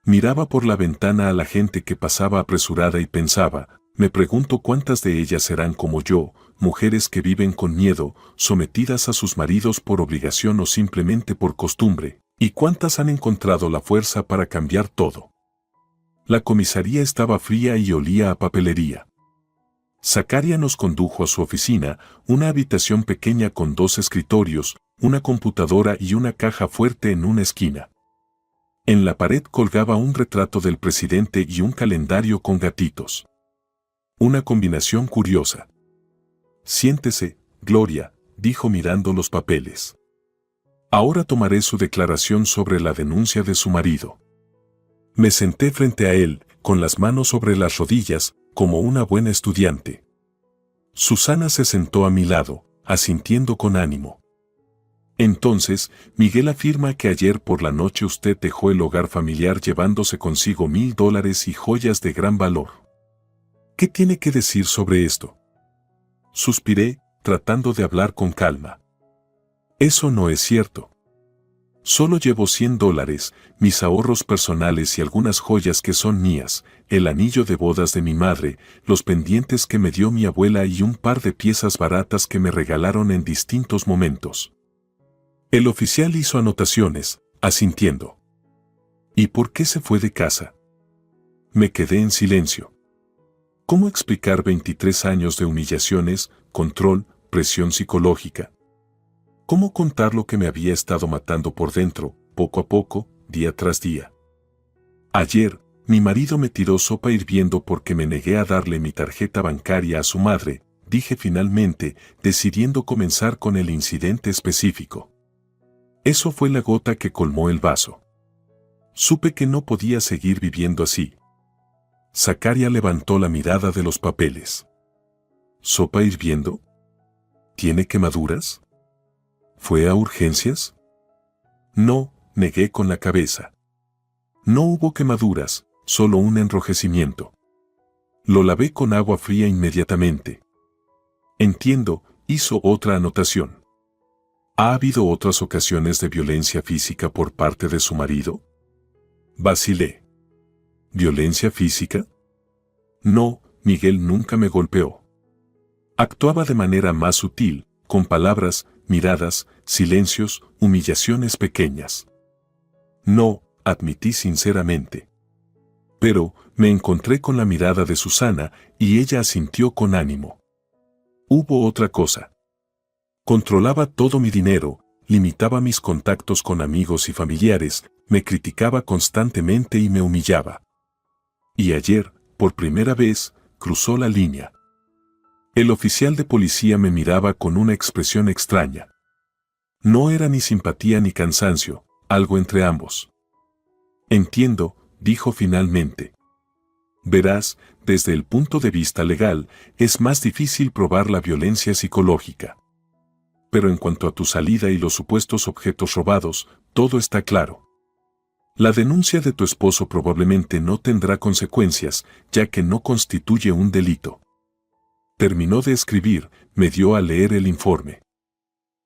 Miraba por la ventana a la gente que pasaba apresurada y pensaba, me pregunto cuántas de ellas serán como yo, mujeres que viven con miedo, sometidas a sus maridos por obligación o simplemente por costumbre, y cuántas han encontrado la fuerza para cambiar todo. La comisaría estaba fría y olía a papelería. Zacaria nos condujo a su oficina, una habitación pequeña con 2 escritorios, una computadora y una caja fuerte en una esquina. En la pared colgaba un retrato del presidente y un calendario con gatitos. Una combinación curiosa. Siéntese, Gloria, dijo mirando los papeles. Ahora tomaré su declaración sobre la denuncia de su marido. Me senté frente a él, con las manos sobre las rodillas, como una buena estudiante. Susana se sentó a mi lado, asintiendo con ánimo. Entonces, Miguel afirma que ayer por la noche usted dejó el hogar familiar llevándose consigo $1000 y joyas de gran valor. ¿Qué tiene que decir sobre esto? Suspiré, tratando de hablar con calma. Eso no es cierto. Solo llevo $100, mis ahorros personales y algunas joyas que son mías, el anillo de bodas de mi madre, los pendientes que me dio mi abuela y un par de piezas baratas que me regalaron en distintos momentos. El oficial hizo anotaciones, asintiendo. ¿Y por qué se fue de casa? Me quedé en silencio. ¿Cómo explicar 23 años de humillaciones, control, presión psicológica? ¿Cómo contar lo que me había estado matando por dentro, poco a poco, día tras día? Ayer, mi marido me tiró sopa hirviendo porque me negué a darle mi tarjeta bancaria a su madre, dije finalmente, decidiendo comenzar con el incidente específico. Eso fue la gota que colmó el vaso. Supe que no podía seguir viviendo así. Zacaria levantó la mirada de los papeles. ¿Sopa hirviendo? ¿Tiene quemaduras? ¿Fue a urgencias? No, negué con la cabeza. No hubo quemaduras, solo un enrojecimiento. Lo lavé con agua fría inmediatamente. Entiendo, hizo otra anotación. ¿Ha habido otras ocasiones de violencia física por parte de su marido? Vacilé. ¿Violencia física? No, Miguel nunca me golpeó. Actuaba de manera más sutil, con palabras, miradas, silencios, humillaciones pequeñas. No, admití sinceramente. Pero, me encontré con la mirada de Susana y ella asintió con ánimo. Hubo otra cosa. Controlaba todo mi dinero, limitaba mis contactos con amigos y familiares, me criticaba constantemente y me humillaba. Y ayer, por primera vez, cruzó la línea. El oficial de policía me miraba con una expresión extraña. No era ni simpatía ni cansancio, algo entre ambos. Entiendo, dijo finalmente. Verás, desde el punto de vista legal, es más difícil probar la violencia psicológica. Pero en cuanto a tu salida y los supuestos objetos robados, todo está claro. La denuncia de tu esposo probablemente no tendrá consecuencias, ya que no constituye un delito. Terminó de escribir, me dio a leer el informe.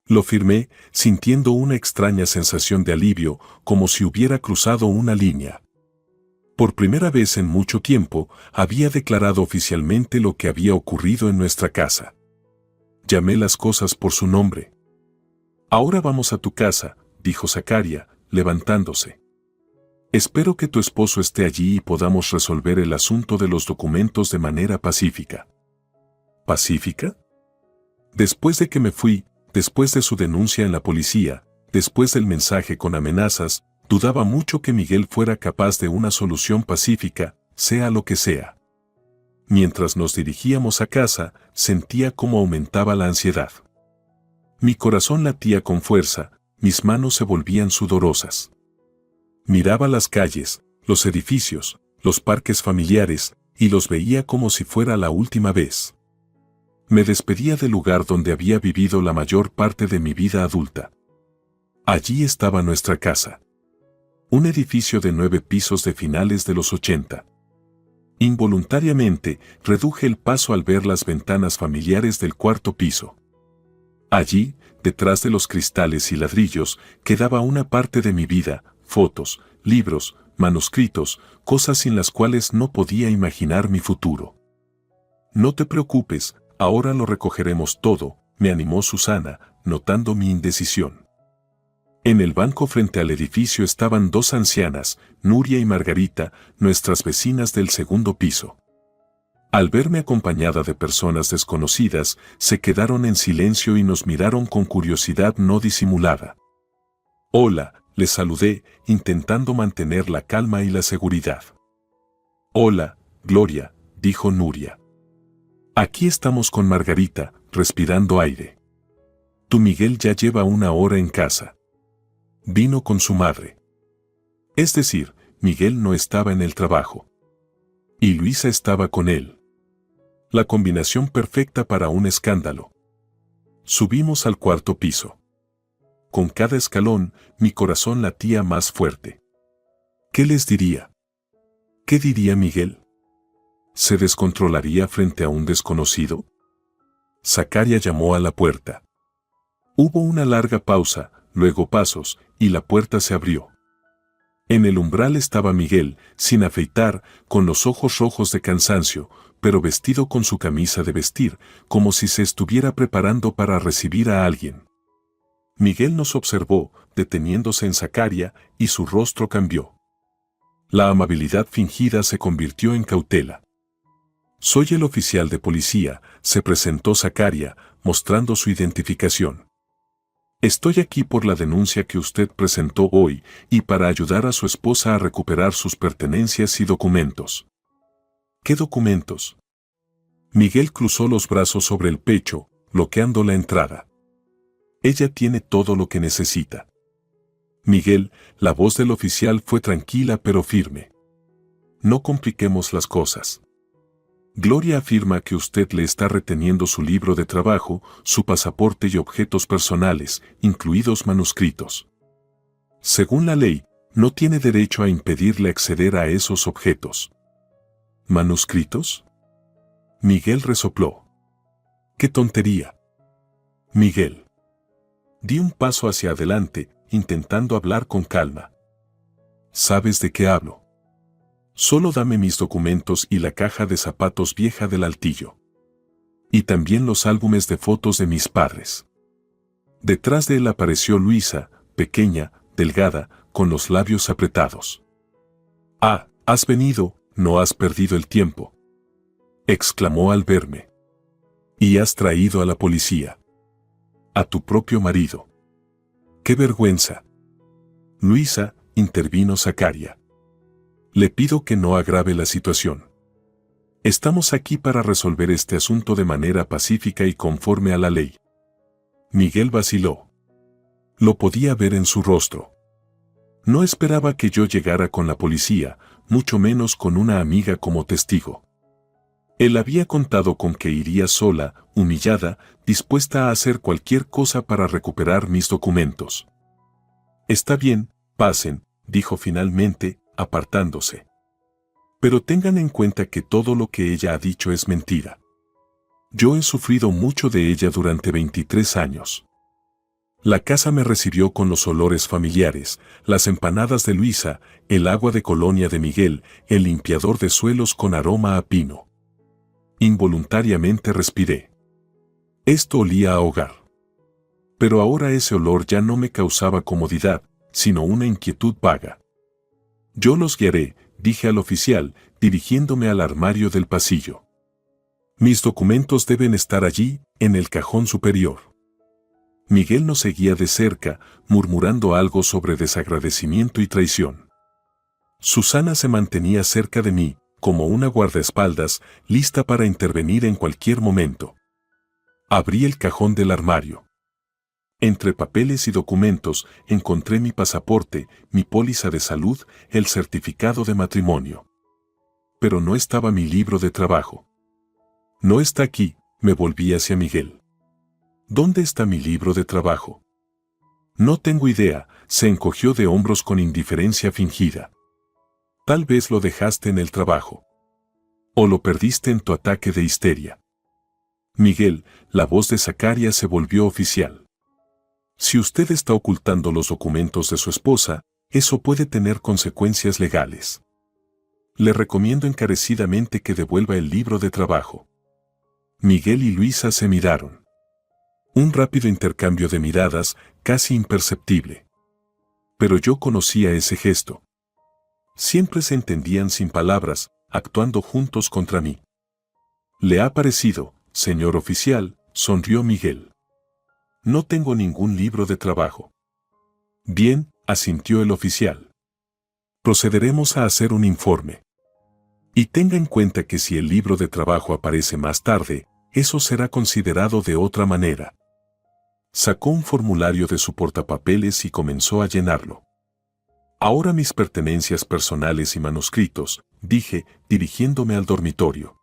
Lo firmé, sintiendo una extraña sensación de alivio, como si hubiera cruzado una línea. Por primera vez en mucho tiempo, había declarado oficialmente lo que había ocurrido en nuestra casa. Llamé las cosas por su nombre. Ahora vamos a tu casa, dijo Zacaria, levantándose. Espero que tu esposo esté allí y podamos resolver el asunto de los documentos de manera pacífica. ¿Pacífica? Después de que me fui, después de su denuncia en la policía, después del mensaje con amenazas, dudaba mucho que Miguel fuera capaz de una solución pacífica, sea lo que sea. Mientras nos dirigíamos a casa, sentía cómo aumentaba la ansiedad. Mi corazón latía con fuerza, mis manos se volvían sudorosas. Miraba las calles, los edificios, los parques familiares, y los veía como si fuera la última vez. Me despedía del lugar donde había vivido la mayor parte de mi vida adulta. Allí estaba nuestra casa. Un edificio de 9 pisos de finales de los 80. Involuntariamente, reduje el paso al ver las ventanas familiares del 4º piso. Allí, detrás de los cristales y ladrillos, quedaba una parte de mi vida, fotos, libros, manuscritos, cosas sin las cuales no podía imaginar mi futuro. No te preocupes, ahora lo recogeremos todo, me animó Susana, notando mi indecisión. En el banco frente al edificio estaban 2 ancianas, Nuria y Margarita, nuestras vecinas del 2º piso. Al verme acompañada de personas desconocidas, se quedaron en silencio y nos miraron con curiosidad no disimulada. Hola, les saludé, intentando mantener la calma y la seguridad. Hola, Gloria, dijo Nuria. Aquí estamos con Margarita, respirando aire. Tu Miguel ya lleva 1 hora en casa. Vino con su madre. Es decir, Miguel no estaba en el trabajo. Y Luisa estaba con él. La combinación perfecta para un escándalo. Subimos al 4º piso. Con cada escalón, mi corazón latía más fuerte. ¿Qué les diría? ¿Qué diría Miguel? ¿Se descontrolaría frente a un desconocido? Zacaria llamó a la puerta. Hubo una larga pausa, luego pasos, y la puerta se abrió. En el umbral estaba Miguel, sin afeitar, con los ojos rojos de cansancio, pero vestido con su camisa de vestir, como si se estuviera preparando para recibir a alguien. Miguel nos observó, deteniéndose en Zacaria, y su rostro cambió. La amabilidad fingida se convirtió en cautela. Soy el oficial de policía, se presentó Zacaria, mostrando su identificación. Estoy aquí por la denuncia que usted presentó hoy y para ayudar a su esposa a recuperar sus pertenencias y documentos. ¿Qué documentos? Miguel cruzó los brazos sobre el pecho, bloqueando la entrada. Ella tiene todo lo que necesita. Miguel, la voz del oficial fue tranquila pero firme. No compliquemos las cosas. Gloria afirma que usted le está reteniendo su libro de trabajo, su pasaporte y objetos personales, incluidos manuscritos. Según la ley, no tiene derecho a impedirle acceder a esos objetos. ¿Manuscritos? Miguel resopló. ¡Qué tontería! Miguel. Di un paso hacia adelante, intentando hablar con calma. ¿Sabes de qué hablo? Solo dame mis documentos y la caja de zapatos vieja del altillo. Y también los álbumes de fotos de mis padres. Detrás de él apareció Luisa, pequeña, delgada, con los labios apretados. Ah, has venido, no has perdido el tiempo. Exclamó al verme. Y has traído a la policía. A tu propio marido. ¡Qué vergüenza! Luisa, intervino Zacaria. Le pido que no agrave la situación. Estamos aquí para resolver este asunto de manera pacífica y conforme a la ley. Miguel vaciló. Lo podía ver en su rostro. No esperaba que yo llegara con la policía, mucho menos con una amiga como testigo. Él había contado con que iría sola, humillada, dispuesta a hacer cualquier cosa para recuperar mis documentos. Está bien, pasen, dijo finalmente, apartándose. Pero tengan en cuenta que todo lo que ella ha dicho es mentira. Yo he sufrido mucho de ella durante 23 años. La casa me recibió con los olores familiares, las empanadas de Luisa, el agua de colonia de Miguel, el limpiador de suelos con aroma a pino. Involuntariamente respiré. Esto olía a hogar. Pero ahora ese olor ya no me causaba comodidad, sino una inquietud vaga. Yo los guiaré, dije al oficial, dirigiéndome al armario del pasillo. Mis documentos deben estar allí, en el cajón superior. Miguel nos seguía de cerca, murmurando algo sobre desagradecimiento y traición. Susana se mantenía cerca de mí, como una guardaespaldas, lista para intervenir en cualquier momento. Abrí el cajón del armario. Entre papeles y documentos encontré mi pasaporte, mi póliza de salud, el certificado de matrimonio. Pero no estaba mi libro de trabajo. No está aquí, me volví hacia Miguel. ¿Dónde está mi libro de trabajo? No tengo idea, se encogió de hombros con indiferencia fingida. Tal vez lo dejaste en el trabajo. O lo perdiste en tu ataque de histeria. Miguel, la voz de Zacarías se volvió oficial. Si usted está ocultando los documentos de su esposa, eso puede tener consecuencias legales. Le recomiendo encarecidamente que devuelva el libro de trabajo. Miguel y Luisa se miraron. Un rápido intercambio de miradas, casi imperceptible. Pero yo conocía ese gesto. Siempre se entendían sin palabras, actuando juntos contra mí. ¿Le ha parecido, señor oficial?, sonrió Miguel. No tengo ningún libro de trabajo. Bien, asintió el oficial. Procederemos a hacer un informe. Y tenga en cuenta que si el libro de trabajo aparece más tarde, eso será considerado de otra manera. Sacó un formulario de su portapapeles y comenzó a llenarlo. Ahora mis pertenencias personales y manuscritos, dije, dirigiéndome al dormitorio.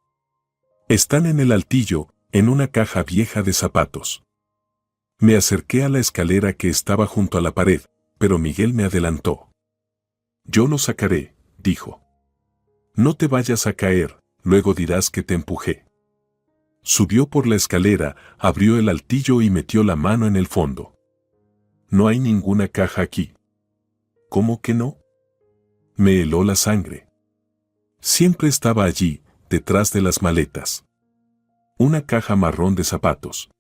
Están en el altillo, en una caja vieja de zapatos. Me acerqué a la escalera que estaba junto a la pared, pero Miguel me adelantó. Yo lo sacaré, dijo. No te vayas a caer, luego dirás que te empujé. Subió por la escalera, abrió el altillo y metió la mano en el fondo. No hay ninguna caja aquí. ¿Cómo que no? Me heló la sangre. Siempre estaba allí, detrás de las maletas. Una caja marrón de zapatos.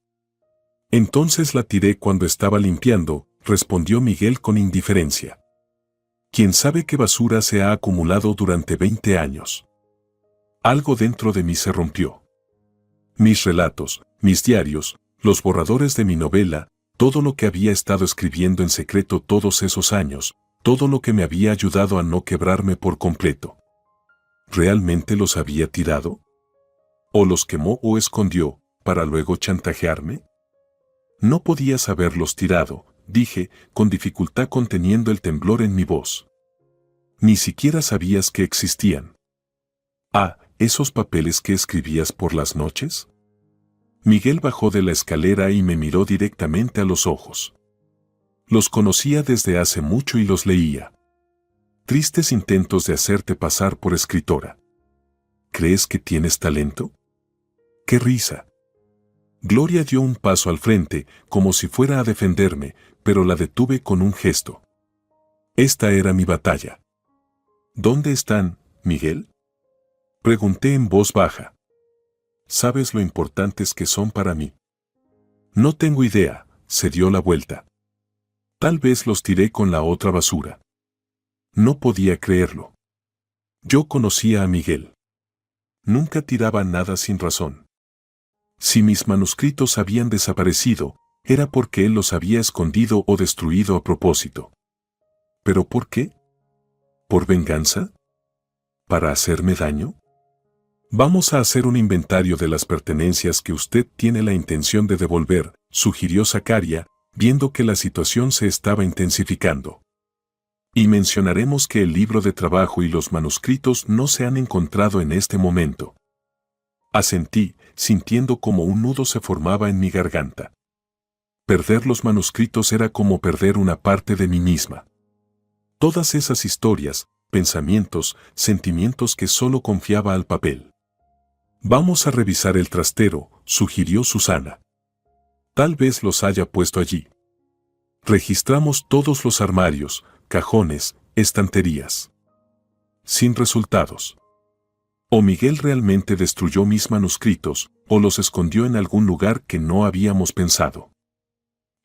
Entonces la tiré cuando estaba limpiando, respondió Miguel con indiferencia. ¿Quién sabe qué basura se ha acumulado durante 20 años? Algo dentro de mí se rompió. Mis relatos, mis diarios, los borradores de mi novela, todo lo que había estado escribiendo en secreto todos esos años, todo lo que me había ayudado a no quebrarme por completo. ¿Realmente los había tirado? ¿O los quemó o escondió, para luego chantajearme? No podías haberlos tirado, dije, con dificultad conteniendo el temblor en mi voz. Ni siquiera sabías que existían. Ah, ¿esos papeles que escribías por las noches? Miguel bajó de la escalera y me miró directamente a los ojos. Los conocía desde hace mucho y los leía. Tristes intentos de hacerte pasar por escritora. ¿Crees que tienes talento? ¡Qué risa! Gloria dio un paso al frente, como si fuera a defenderme, pero la detuve con un gesto. Esta era mi batalla. ¿Dónde están, Miguel? Pregunté en voz baja. ¿Sabes lo importantes que son para mí? No tengo idea, se dio la vuelta. Tal vez los tiré con la otra basura. No podía creerlo. Yo conocía a Miguel. Nunca tiraba nada sin razón. Si mis manuscritos habían desaparecido, era porque él los había escondido o destruido a propósito. ¿Pero por qué? ¿Por venganza? ¿Para hacerme daño? Vamos a hacer un inventario de las pertenencias que usted tiene la intención de devolver, sugirió Zacarías, viendo que la situación se estaba intensificando. Y mencionaremos que el libro de trabajo y los manuscritos no se han encontrado en este momento. Asentí, sintiendo como un nudo se formaba en mi garganta. Perder los manuscritos era como perder una parte de mí misma. Todas esas historias, pensamientos, sentimientos que solo confiaba al papel. Vamos a revisar el trastero, sugirió Susana. Tal vez los haya puesto allí. Registramos todos los armarios, cajones, estanterías. Sin resultados. O Miguel realmente destruyó mis manuscritos, o los escondió en algún lugar que no habíamos pensado.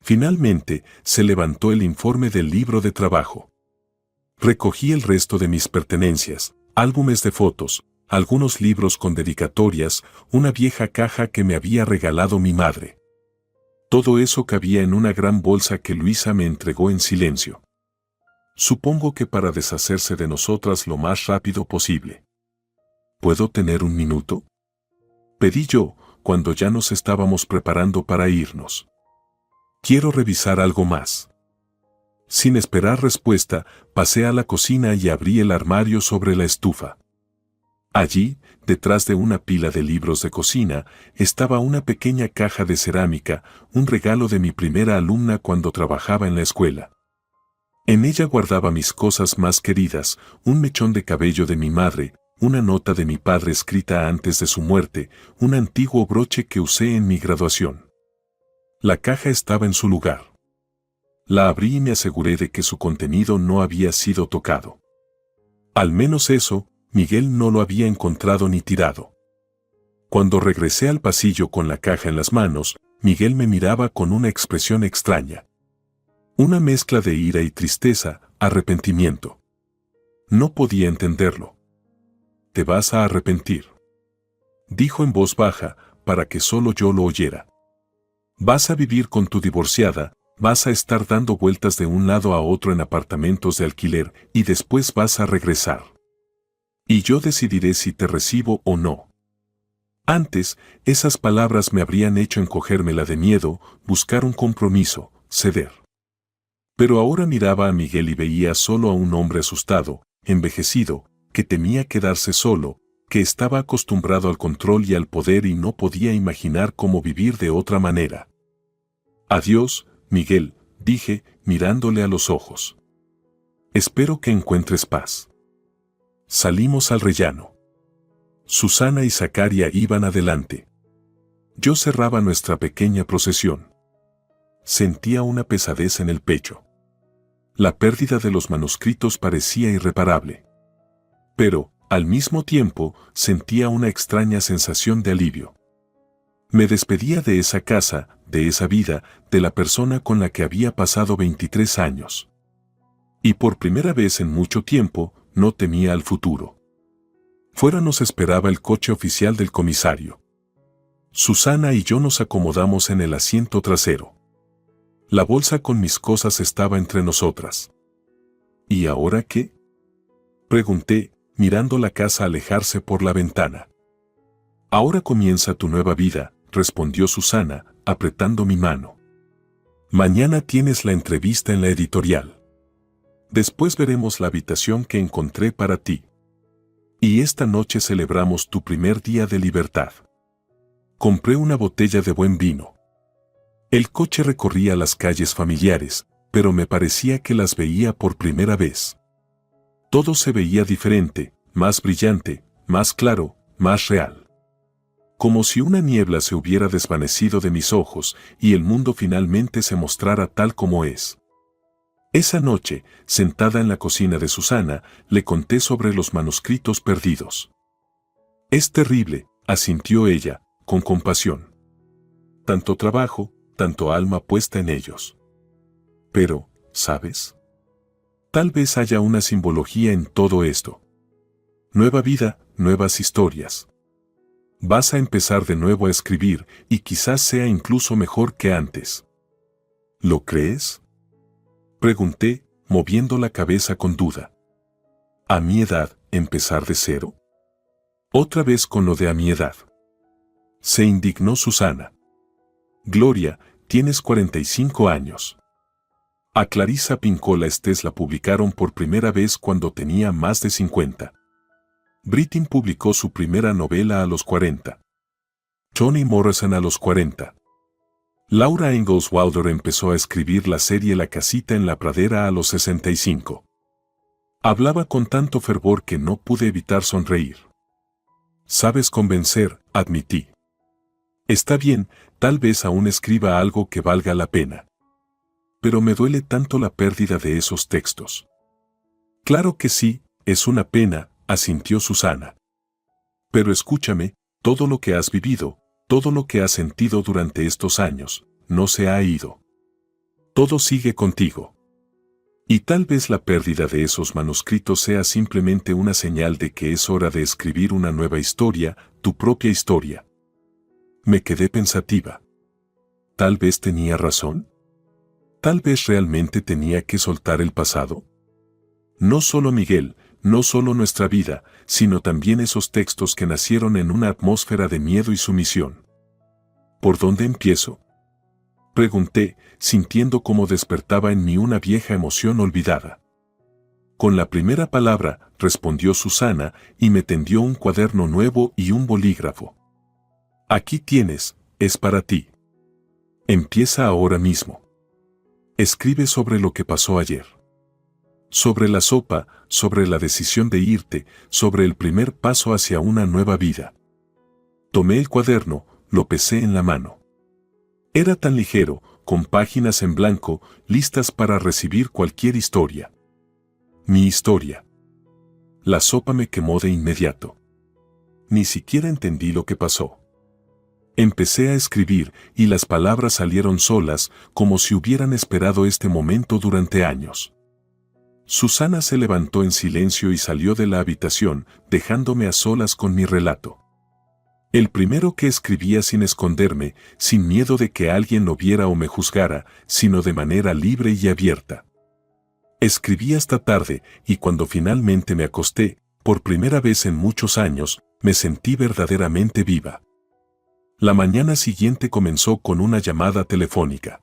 Finalmente, se levantó el informe del libro de trabajo. Recogí el resto de mis pertenencias, álbumes de fotos, algunos libros con dedicatorias, una vieja caja que me había regalado mi madre. Todo eso cabía en una gran bolsa que Luisa me entregó en silencio. Supongo que para deshacerse de nosotras lo más rápido posible. ¿Puedo tener un minuto?, pedí yo, cuando ya nos estábamos preparando para irnos. Quiero revisar algo más. Sin esperar respuesta, pasé a la cocina y abrí el armario sobre la estufa. Allí, detrás de una pila de libros de cocina, estaba una pequeña caja de cerámica, un regalo de mi primera alumna cuando trabajaba en la escuela. En ella guardaba mis cosas más queridas, un mechón de cabello de mi madre, una nota de mi padre escrita antes de su muerte, un antiguo broche que usé en mi graduación. La caja estaba en su lugar. La abrí y me aseguré de que su contenido no había sido tocado. Al menos eso, Miguel no lo había encontrado ni tirado. Cuando regresé al pasillo con la caja en las manos, Miguel me miraba con una expresión extraña. Una mezcla de ira y tristeza, arrepentimiento. No podía entenderlo. «Te vas a arrepentir», dijo en voz baja, para que solo yo lo oyera. «Vas a vivir con tu divorciada, vas a estar dando vueltas de un lado a otro en apartamentos de alquiler y después vas a regresar. Y yo decidiré si te recibo o no». Antes, esas palabras me habrían hecho encogérmela de miedo, buscar un compromiso, ceder. Pero ahora miraba a Miguel y veía solo a un hombre asustado, envejecido, que temía quedarse solo, que estaba acostumbrado al control y al poder y no podía imaginar cómo vivir de otra manera. «Adiós, Miguel», dije, mirándole a los ojos. «Espero que encuentres paz». Salimos al rellano. Susana y Zacaria iban adelante. Yo cerraba nuestra pequeña procesión. Sentía una pesadez en el pecho. La pérdida de los manuscritos parecía irreparable. Pero, al mismo tiempo, sentía una extraña sensación de alivio. Me despedía de esa casa, de esa vida, de la persona con la que había pasado 23 años. Y por primera vez en mucho tiempo, no temía al futuro. Fuera nos esperaba el coche oficial del comisario. Susana y yo nos acomodamos en el asiento trasero. La bolsa con mis cosas estaba entre nosotras. ¿Y ahora qué?, pregunté, mirando la casa alejarse por la ventana. «Ahora comienza tu nueva vida», respondió Susana, apretando mi mano. «Mañana tienes la entrevista en la editorial. Después veremos la habitación que encontré para ti. Y esta noche celebramos tu primer día de libertad. Compré una botella de buen vino». El coche recorría las calles familiares, pero me parecía que las veía por primera vez. Todo se veía diferente, más brillante, más claro, más real. Como si una niebla se hubiera desvanecido de mis ojos y el mundo finalmente se mostrara tal como es. Esa noche, sentada en la cocina de Susana, le conté sobre los manuscritos perdidos. «Es terrible», asintió ella, con compasión. «Tanto trabajo, tanto alma puesta en ellos. Pero, ¿sabes? Tal vez haya una simbología en todo esto. Nueva vida, nuevas historias. Vas a empezar de nuevo a escribir y quizás sea incluso mejor que antes». «¿Lo crees?», pregunté, moviendo la cabeza con duda. «¿A mi edad, empezar de cero?». «Otra vez con lo de a mi edad». Se indignó Susana. «Gloria, tienes 45 años. A Clarissa Pinkola Estés la publicaron por primera vez cuando tenía más de 50. Brittin publicó su primera novela a los 40. Toni Morrison a los 40. Laura Ingalls Wilder empezó a escribir la serie La casita en la pradera a los 65. Hablaba con tanto fervor que no pude evitar sonreír. «Sabes convencer», admití. «Está bien, tal vez aún escriba algo que valga la pena. Pero me duele tanto la pérdida de esos textos». «Claro que sí, es una pena», asintió Susana. «Pero escúchame, todo lo que has vivido, todo lo que has sentido durante estos años, no se ha ido. Todo sigue contigo. Y tal vez la pérdida de esos manuscritos sea simplemente una señal de que es hora de escribir una nueva historia, tu propia historia». Me quedé pensativa. Tal vez tenía razón. Tal vez realmente tenía que soltar el pasado. No solo Miguel, no solo nuestra vida, sino también esos textos que nacieron en una atmósfera de miedo y sumisión. ¿Por dónde empiezo?, pregunté, sintiendo cómo despertaba en mí una vieja emoción olvidada. Con la primera palabra, respondió Susana, y me tendió un cuaderno nuevo y un bolígrafo. Aquí tienes, es para ti. Empieza ahora mismo. Escribe sobre lo que pasó ayer. Sobre la sopa, sobre la decisión de irte, sobre el primer paso hacia una nueva vida. Tomé el cuaderno, lo pesé en la mano. Era tan ligero, con páginas en blanco, listas para recibir cualquier historia. Mi historia. La sopa me quemó de inmediato. Ni siquiera entendí lo que pasó. Empecé a escribir y las palabras salieron solas, como si hubieran esperado este momento durante años. Susana se levantó en silencio y salió de la habitación, dejándome a solas con mi relato. El primero que escribía sin esconderme, sin miedo de que alguien lo viera o me juzgara, sino de manera libre y abierta. Escribí hasta tarde, y cuando finalmente me acosté, por primera vez en muchos años, me sentí verdaderamente viva. La mañana siguiente comenzó con una llamada telefónica.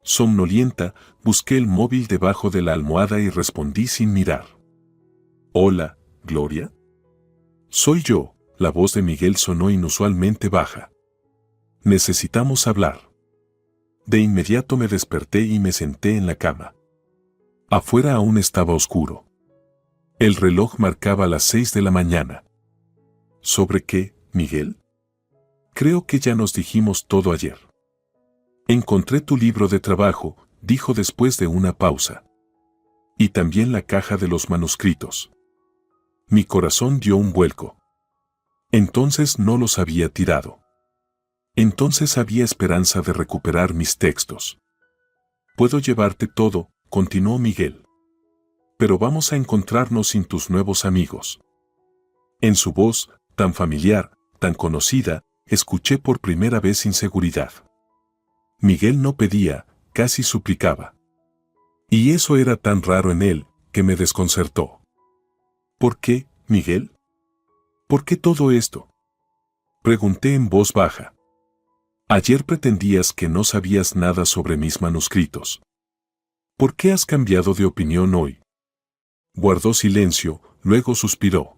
Somnolienta, busqué el móvil debajo de la almohada y respondí sin mirar. Hola, Gloria. Soy yo. La voz de Miguel sonó inusualmente baja. Necesitamos hablar. De inmediato me desperté y me senté en la cama. Afuera aún estaba oscuro. El reloj marcaba las 6 de la mañana. ¿Sobre qué, Miguel? Creo que ya nos dijimos todo ayer. Encontré tu libro de trabajo, dijo después de una pausa. Y también la caja de los manuscritos. Mi corazón dio un vuelco. Entonces no los había tirado. Entonces había esperanza de recuperar mis textos. Puedo llevarte todo, continuó Miguel. Pero vamos a encontrarnos sin tus nuevos amigos. En su voz, tan familiar, tan conocida, escuché por primera vez inseguridad. Miguel no pedía, casi suplicaba. Y eso era tan raro en él, que me desconcertó. ¿Por qué, Miguel? ¿Por qué todo esto?, pregunté en voz baja. Ayer pretendías que no sabías nada sobre mis manuscritos. ¿Por qué has cambiado de opinión hoy? Guardó silencio, luego suspiró.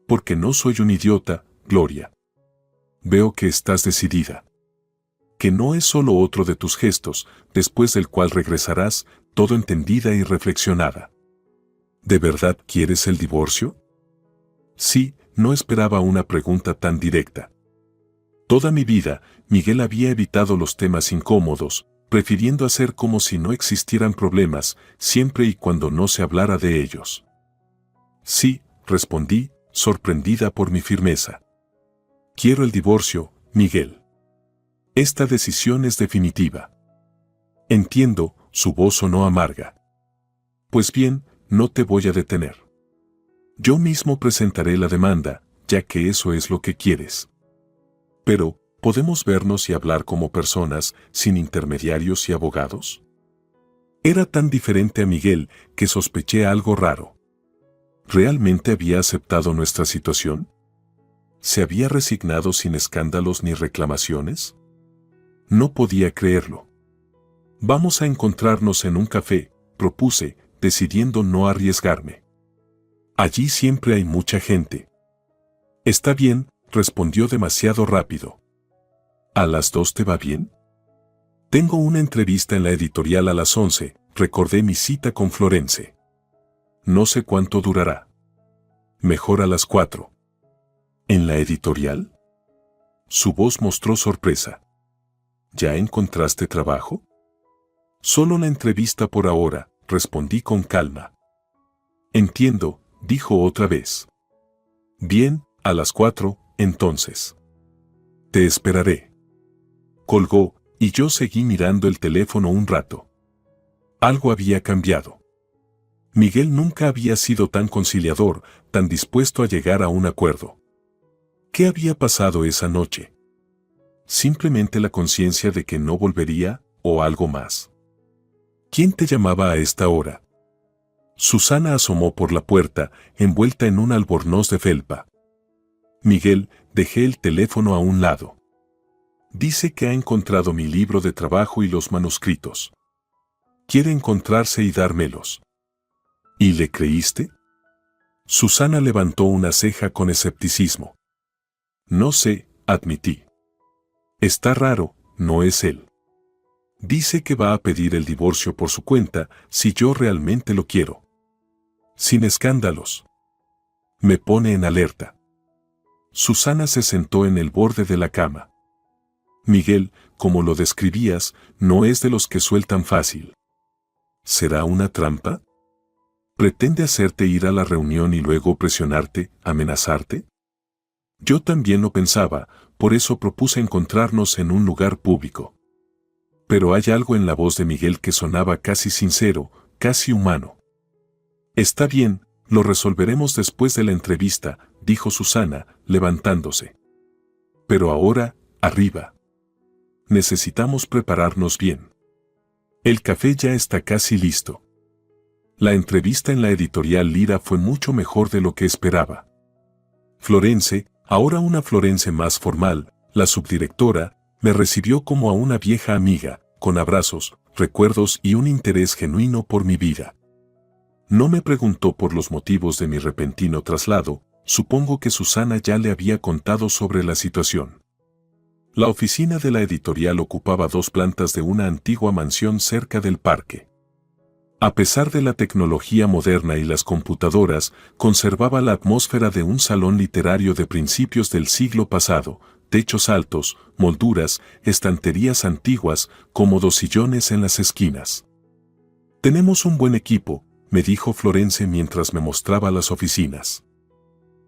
Porque no soy un idiota, Gloria. Veo que estás decidida. Que no es solo otro de tus gestos, después del cual regresarás, todo entendida y reflexionada. ¿De verdad quieres el divorcio? Sí, no esperaba una pregunta tan directa. Toda mi vida, Miguel había evitado los temas incómodos, prefiriendo hacer como si no existieran problemas, siempre y cuando no se hablara de ellos. Sí, respondí, sorprendida por mi firmeza. Quiero el divorcio, Miguel. Esta decisión es definitiva. Entiendo, su voz sonó amarga. Pues bien, no te voy a detener. Yo mismo presentaré la demanda, ya que eso es lo que quieres. Pero, ¿podemos vernos y hablar como personas, sin intermediarios y abogados? Era tan diferente a Miguel que sospeché algo raro. ¿Realmente había aceptado nuestra situación? ¿Se había resignado sin escándalos ni reclamaciones? No podía creerlo. Vamos a encontrarnos en un café, propuse, decidiendo no arriesgarme. Allí siempre hay mucha gente. Está bien, respondió demasiado rápido. ¿A las 2 te va bien? Tengo una entrevista en la editorial a las 11, recordé mi cita con Florence. No sé cuánto durará. Mejor a las 4. ¿En la editorial? Su voz mostró sorpresa. ¿Ya encontraste trabajo? Solo la entrevista por ahora, respondí con calma. Entiendo, dijo otra vez. Bien, a las 4, entonces. Te esperaré. Colgó, y yo seguí mirando el teléfono un rato. Algo había cambiado. Miguel nunca había sido tan conciliador, tan dispuesto a llegar a un acuerdo. ¿Qué había pasado esa noche? Simplemente la conciencia de que no volvería, o algo más. ¿Quién te llamaba a esta hora? Susana asomó por la puerta, envuelta en un albornoz de felpa. Miguel, dejé el teléfono a un lado. Dice que ha encontrado mi libro de trabajo y los manuscritos. Quiere encontrarse y dármelos. ¿Y le creíste? Susana levantó una ceja con escepticismo. No sé, admití. Está raro, no es él. Dice que va a pedir el divorcio por su cuenta si yo realmente lo quiero. Sin escándalos. Me pone en alerta. Susana se sentó en el borde de la cama. Miguel, como lo describías, no es de los que sueltan fácil. ¿Será una trampa? ¿Pretende hacerte ir a la reunión y luego presionarte, amenazarte? Yo también lo pensaba, por eso propuse encontrarnos en un lugar público. Pero hay algo en la voz de Miguel que sonaba casi sincero, casi humano. Está bien, lo resolveremos después de la entrevista, dijo Susana, levantándose. Pero ahora, arriba. Necesitamos prepararnos bien. El café ya está casi listo. La entrevista en la editorial Lira fue mucho mejor de lo que esperaba. Florence, ahora una Florence más formal, la subdirectora, me recibió como a una vieja amiga, con abrazos, recuerdos y un interés genuino por mi vida. No me preguntó por los motivos de mi repentino traslado, supongo que Susana ya le había contado sobre la situación. La oficina de la editorial ocupaba 2 plantas de una antigua mansión cerca del parque. A pesar de la tecnología moderna y las computadoras, conservaba la atmósfera de un salón literario de principios del siglo pasado, techos altos, molduras, estanterías antiguas, cómodos sillones en las esquinas. Tenemos un buen equipo, me dijo Florence mientras me mostraba las oficinas.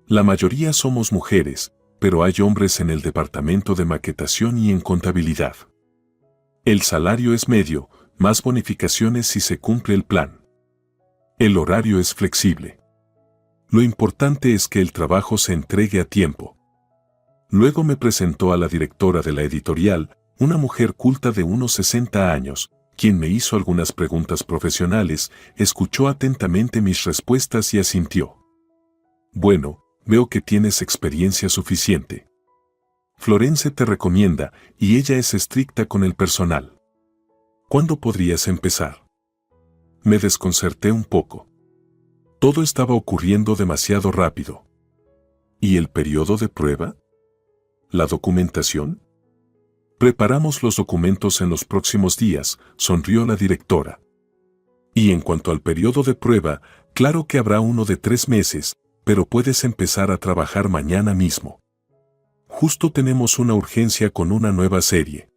La mayoría somos mujeres, pero hay hombres en el departamento de maquetación y en contabilidad. El salario es medio, más bonificaciones si se cumple el plan. El horario es flexible. Lo importante es que el trabajo se entregue a tiempo. Luego me presentó a la directora de la editorial, una mujer culta de unos 60 años, quien me hizo algunas preguntas profesionales, escuchó atentamente mis respuestas y asintió. Bueno, veo que tienes experiencia suficiente. Florence te recomienda, y ella es estricta con el personal. ¿Cuándo podrías empezar? Me desconcerté un poco. Todo estaba ocurriendo demasiado rápido. ¿Y el periodo de prueba? ¿La documentación? Preparamos los documentos en los próximos días, sonrió la directora. Y en cuanto al periodo de prueba, claro que habrá uno de 3 meses, pero puedes empezar a trabajar mañana mismo. Justo tenemos una urgencia con una nueva serie.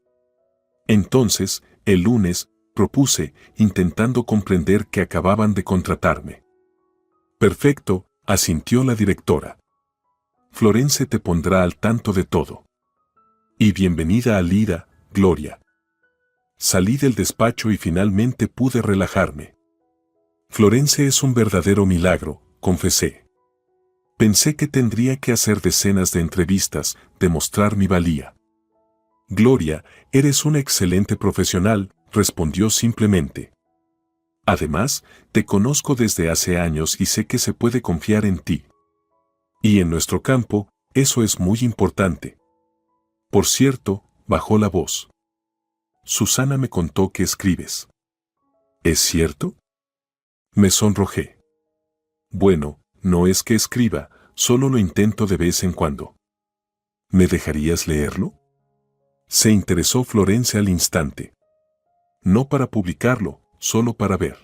Entonces, el lunes, propuse, intentando comprender que acababan de contratarme. Perfecto, asintió la directora. Florence te pondrá al tanto de todo. Y bienvenida a Lira, Gloria. Salí del despacho y finalmente pude relajarme. Florence es un verdadero milagro, confesé. Pensé que tendría que hacer decenas de entrevistas, demostrar mi valía. Gloria, eres una excelente profesional, respondió simplemente. Además, te conozco desde hace años y sé que se puede confiar en ti. Y en nuestro campo, eso es muy importante. Por cierto, bajó la voz. Susana me contó que escribes. ¿Es cierto? Me sonrojé. Bueno, no es que escriba, solo lo intento de vez en cuando. ¿Me dejarías leerlo? Se interesó Florence al instante. No para publicarlo, solo para ver.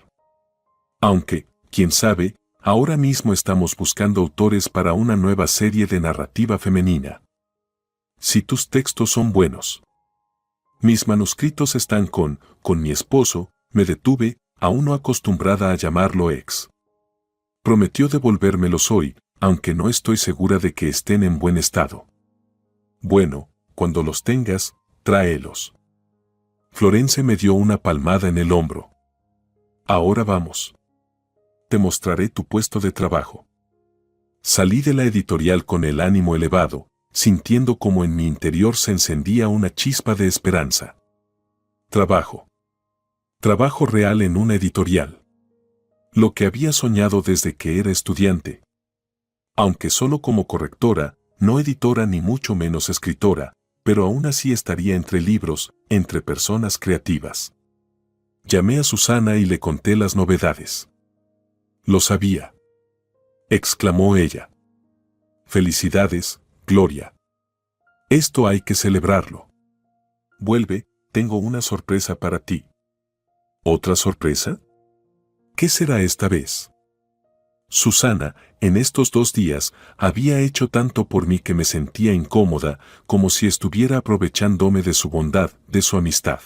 Aunque, quién sabe, ahora mismo estamos buscando autores para una nueva serie de narrativa femenina. Si tus textos son buenos. Mis manuscritos están con mi esposo, me detuve, aún no acostumbrada a llamarlo ex. Prometió devolvérmelos hoy, aunque no estoy segura de que estén en buen estado. Bueno, cuando los tengas, tráelos. Florence me dio una palmada en el hombro. Ahora vamos. Te mostraré tu puesto de trabajo. Salí de la editorial con el ánimo elevado, sintiendo como en mi interior se encendía una chispa de esperanza. Trabajo. Trabajo real en una editorial. Lo que había soñado desde que era estudiante. Aunque solo como correctora, no editora ni mucho menos escritora, pero aún así estaría entre libros, entre personas creativas. Llamé a Susana y le conté las novedades. «Lo sabía», exclamó ella. «Felicidades, Gloria. Esto hay que celebrarlo. Vuelve, tengo una sorpresa para ti». ¿Otra sorpresa? ¿Qué será esta vez? Susana, en estos 2 días, había hecho tanto por mí que me sentía incómoda, como si estuviera aprovechándome de su bondad, de su amistad.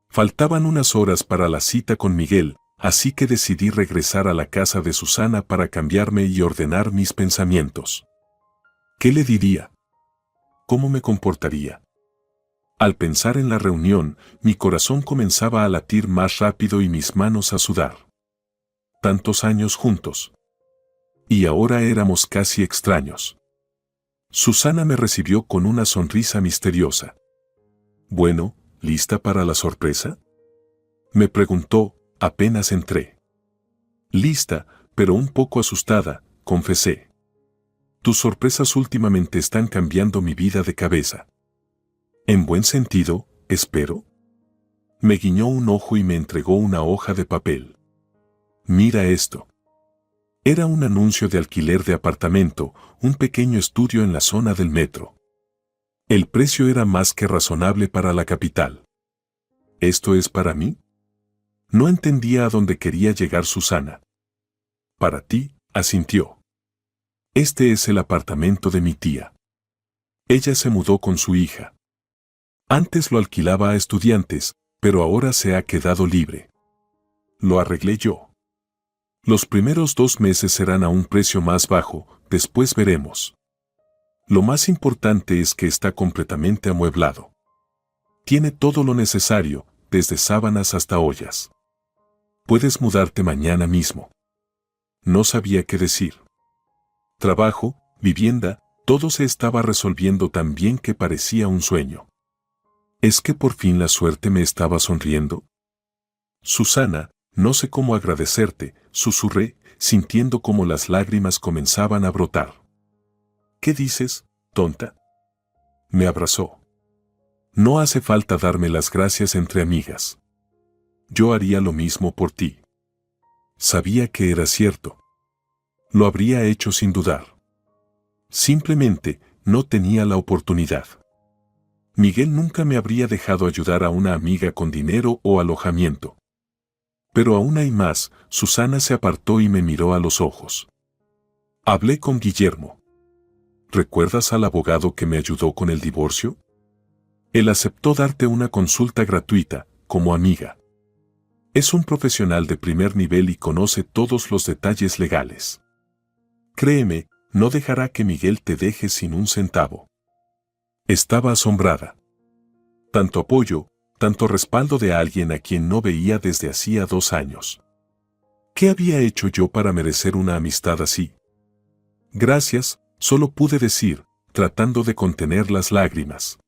Faltaban unas horas para la cita con Miguel, así que decidí regresar a la casa de Susana para cambiarme y ordenar mis pensamientos. ¿Qué le diría? ¿Cómo me comportaría? Al pensar en la reunión, mi corazón comenzaba a latir más rápido y mis manos a sudar. Tantos años juntos. Y ahora éramos casi extraños. Susana me recibió con una sonrisa misteriosa. «Bueno, ¿lista para la sorpresa?», me preguntó, apenas entré. «Lista, pero un poco asustada», confesé. «Tus sorpresas últimamente están cambiando mi vida de cabeza». «¿En buen sentido, espero?». Me guiñó un ojo y me entregó una hoja de papel. «Mira esto». Era un anuncio de alquiler de apartamento, un pequeño estudio en la zona del metro. El precio era más que razonable para la capital. ¿Esto es para mí? No entendía a dónde quería llegar Susana. «Para ti», asintió. «Este es el apartamento de mi tía. Ella se mudó con su hija. Antes lo alquilaba a estudiantes, pero ahora se ha quedado libre. Lo arreglé yo. Los primeros 2 meses serán a un precio más bajo, después veremos. Lo más importante es que está completamente amueblado. Tiene todo lo necesario, desde sábanas hasta ollas. Puedes mudarte mañana mismo». No sabía qué decir. Trabajo, vivienda, todo se estaba resolviendo tan bien que parecía un sueño. ¿Es que por fin la suerte me estaba sonriendo? «Susana, no sé cómo agradecerte», susurré, sintiendo como las lágrimas comenzaban a brotar. «¿Qué dices, tonta?». Me abrazó. «No hace falta darme las gracias entre amigas. Yo haría lo mismo por ti». Sabía que era cierto. Lo habría hecho sin dudar. Simplemente, no tenía la oportunidad. Miguel nunca me habría dejado ayudar a una amiga con dinero o alojamiento. Pero aún hay más. Susana se apartó y me miró a los ojos. «Hablé con Guillermo. ¿Recuerdas al abogado que me ayudó con el divorcio? Él aceptó darte una consulta gratuita, como amiga. Es un profesional de primer nivel y conoce todos los detalles legales. Créeme, no dejará que Miguel te deje sin un centavo». Estaba asombrada. Tanto apoyo, tanto respaldo de alguien a quien no veía desde hacía 2 años. ¿Qué había hecho yo para merecer una amistad así? «Gracias», solo pude decir, tratando de contener las lágrimas.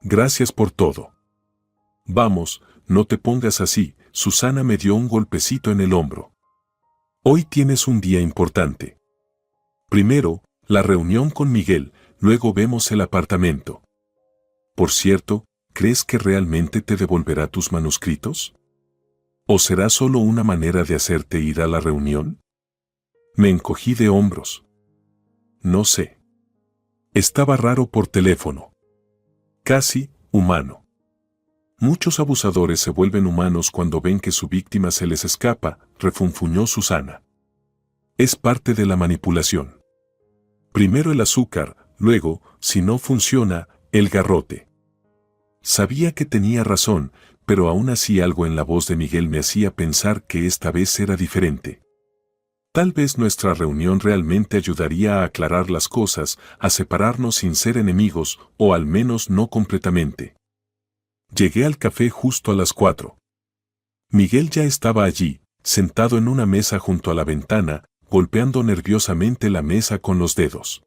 «Gracias por todo». «Vamos, no te pongas así», Susana me dio un golpecito en el hombro. «Hoy tienes un día importante. Primero, la reunión con Miguel, luego vemos el apartamento. Por cierto, ¿crees que realmente te devolverá tus manuscritos? ¿O será solo una manera de hacerte ir a la reunión?». Me encogí de hombros. No sé. Estaba raro por teléfono. Casi humano. Muchos abusadores se vuelven humanos cuando ven que su víctima se les escapa, refunfuñó Susana. Es parte de la manipulación. Primero el azúcar, luego, si no funciona, el garrote. Sabía que tenía razón, pero aún así algo en la voz de Miguel me hacía pensar que esta vez era diferente. Tal vez nuestra reunión realmente ayudaría a aclarar las cosas, a separarnos sin ser enemigos, o al menos no completamente. Llegué al café justo a las 4. Miguel ya estaba allí, sentado en una mesa junto a la ventana, golpeando nerviosamente la mesa con los dedos.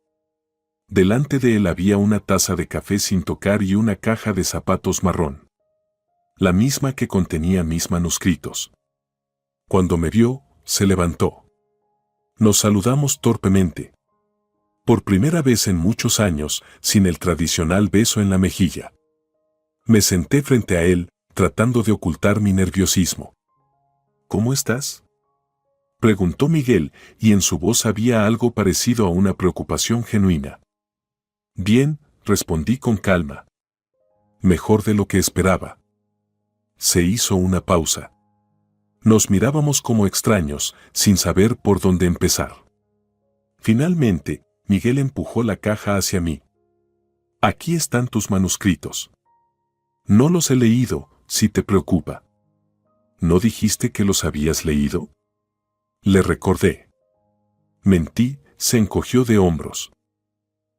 Delante de él había una taza de café sin tocar y una caja de zapatos marrón. La misma que contenía mis manuscritos. Cuando me vio, se levantó. Nos saludamos torpemente. Por primera vez en muchos años, sin el tradicional beso en la mejilla. Me senté frente a él, tratando de ocultar mi nerviosismo. ¿Cómo estás?, preguntó Miguel, y en su voz había algo parecido a una preocupación genuina. Bien, respondí con calma. Mejor de lo que esperaba. Se hizo una pausa. Nos mirábamos como extraños, sin saber por dónde empezar. Finalmente, Miguel empujó la caja hacia mí. Aquí están tus manuscritos. No los he leído, si te preocupa. ¿No dijiste que los habías leído?, le recordé. Mentí, se encogió de hombros.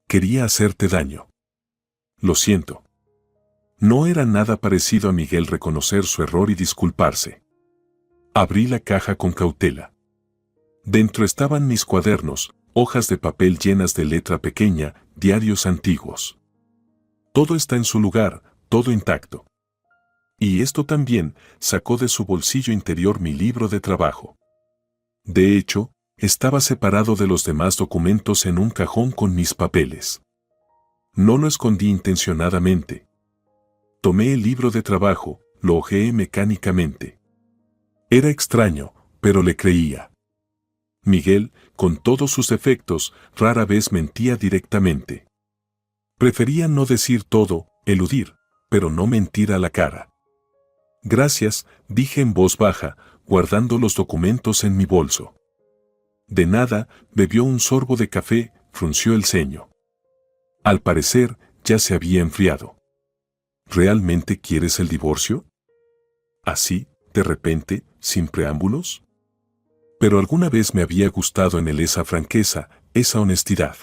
Quería hacerte daño. Lo siento. No era nada parecido a Miguel reconocer su error y disculparse. Abrí la caja con cautela. Dentro estaban mis cuadernos, hojas de papel llenas de letra pequeña, diarios antiguos. Todo está en su lugar, todo intacto. Y esto también, sacó de su bolsillo interior mi libro de trabajo. De hecho, estaba separado de los demás documentos en un cajón con mis papeles. No lo escondí intencionadamente. Tomé el libro de trabajo, lo hojeé mecánicamente. Era extraño, pero le creía. Miguel, con todos sus defectos, rara vez mentía directamente. Prefería no decir todo, eludir, pero no mentir a la cara. Gracias, dije en voz baja, guardando los documentos en mi bolso. De nada, bebió un sorbo de café, frunció el ceño. Al parecer, ya se había enfriado. ¿Realmente quieres el divorcio? ¿Así, de repente, sin preámbulos? Pero alguna vez me había gustado en él esa franqueza, esa honestidad.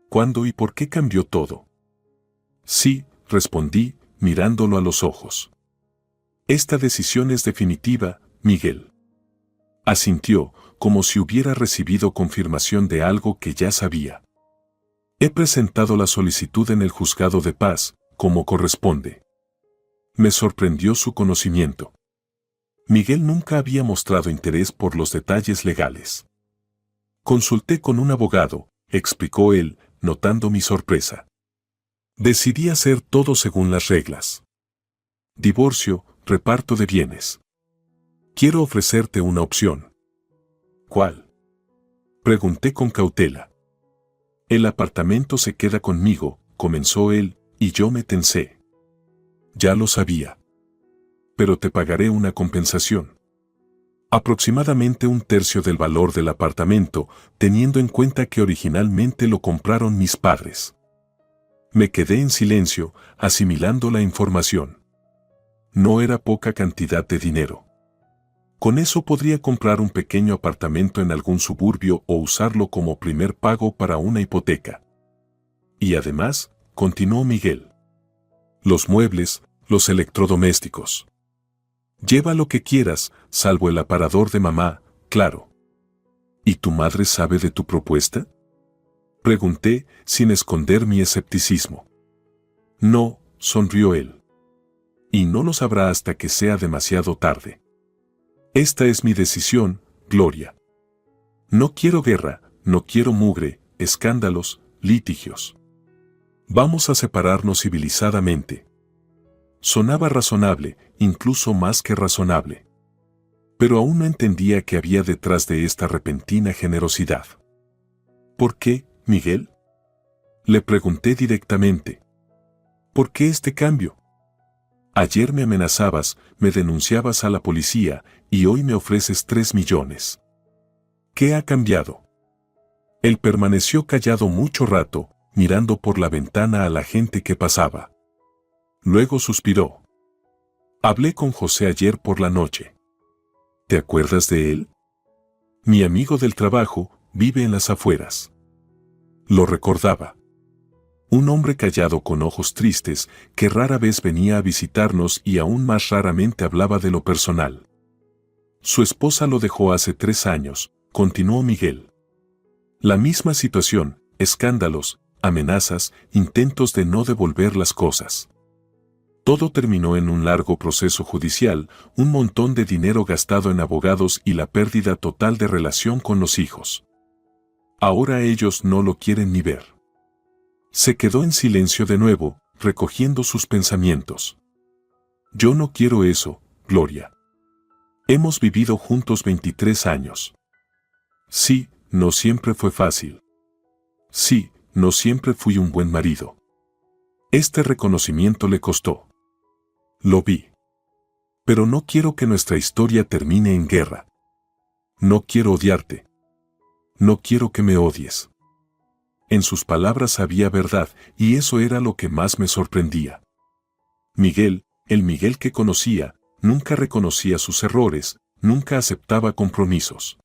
¿Cuándo y por qué cambió todo? Sí, respondí, mirándolo a los ojos. Esta decisión es definitiva, Miguel. Asintió, como si hubiera recibido confirmación de algo que ya sabía. He presentado la solicitud en el juzgado de paz, como corresponde. Me sorprendió su conocimiento. Miguel nunca había mostrado interés por los detalles legales. Consulté con un abogado, explicó él, notando mi sorpresa. Decidí hacer todo según las reglas. Divorcio, reparto de bienes. Quiero ofrecerte una opción. ¿Cuál?, pregunté con cautela. El apartamento se queda conmigo, comenzó él, y yo me tensé. Ya lo sabía. Pero te pagaré una compensación. Aproximadamente 1/3 del valor del apartamento, teniendo en cuenta que originalmente lo compraron mis padres. Me quedé en silencio, asimilando la información. No era poca cantidad de dinero. Con eso podría comprar un pequeño apartamento en algún suburbio o usarlo como primer pago para una hipoteca. Y además, continuó Miguel. Los muebles, los electrodomésticos. Lleva lo que quieras, salvo el aparador de mamá, claro. ¿Y tu madre sabe de tu propuesta?, pregunté, sin esconder mi escepticismo. No, sonrió él. Y no lo sabrá hasta que sea demasiado tarde. Esta es mi decisión, Gloria. No quiero guerra, no quiero mugre, escándalos, litigios. Vamos a separarnos civilizadamente. Sonaba razonable, incluso más que razonable. Pero aún no entendía qué había detrás de esta repentina generosidad. ¿Por qué, Miguel?, le pregunté directamente. ¿Por qué este cambio? Ayer me amenazabas, me denunciabas a la policía, y hoy me ofreces 3 millones. ¿Qué ha cambiado? Él permaneció callado mucho rato, mirando por la ventana a la gente que pasaba. Luego suspiró. Hablé con José ayer por la noche. ¿Te acuerdas de él? Mi amigo del trabajo, vive en las afueras. Lo recordaba. Un hombre callado con ojos tristes, que rara vez venía a visitarnos y aún más raramente hablaba de lo personal. Su esposa lo dejó hace 3 años, continuó Miguel. La misma situación, escándalos, amenazas, intentos de no devolver las cosas. Todo terminó en un largo proceso judicial, un montón de dinero gastado en abogados y la pérdida total de relación con los hijos. Ahora ellos no lo quieren ni ver. Se quedó en silencio de nuevo, recogiendo sus pensamientos. Yo no quiero eso, Gloria. Hemos vivido juntos 23 años. Sí, no siempre fue fácil. Sí, no siempre fui un buen marido. Este reconocimiento le costó. Lo vi. Pero no quiero que nuestra historia termine en guerra. No quiero odiarte. No quiero que me odies. En sus palabras había verdad, y eso era lo que más me sorprendía. Miguel, el Miguel que conocía, nunca reconocía sus errores, nunca aceptaba compromisos.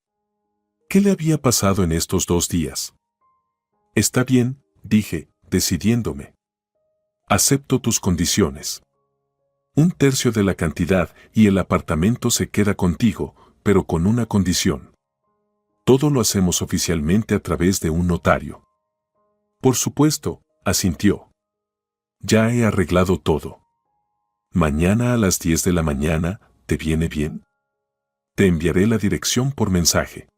¿Qué le había pasado en estos 2 días? Está bien, dije, decidiéndome. Acepto tus condiciones. 1/3 de la cantidad y el apartamento se queda contigo, pero con una condición. Todo lo hacemos oficialmente a través de un notario. Por supuesto, asintió. Ya he arreglado todo. Mañana a las 10 de la mañana, ¿te viene bien? Te enviaré la dirección por mensaje.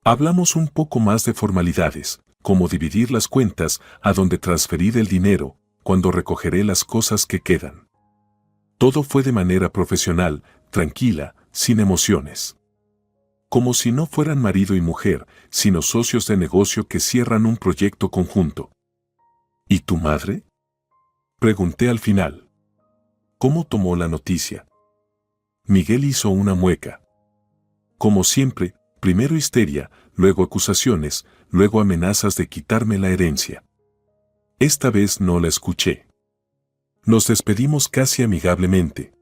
Hablamos un poco más de formalidades, como dividir las cuentas, a dónde transferir el dinero, cuándo recogeré las cosas que quedan. Todo fue de manera profesional, tranquila, sin emociones. Como si no fueran marido y mujer, sino socios de negocio que cierran un proyecto conjunto. ¿Y tu madre? Pregunté al final. ¿Cómo tomó la noticia? Miguel hizo una mueca. Como siempre, primero histeria, luego acusaciones, luego amenazas de quitarme la herencia. Esta vez no la escuché. Nos despedimos casi amigablemente.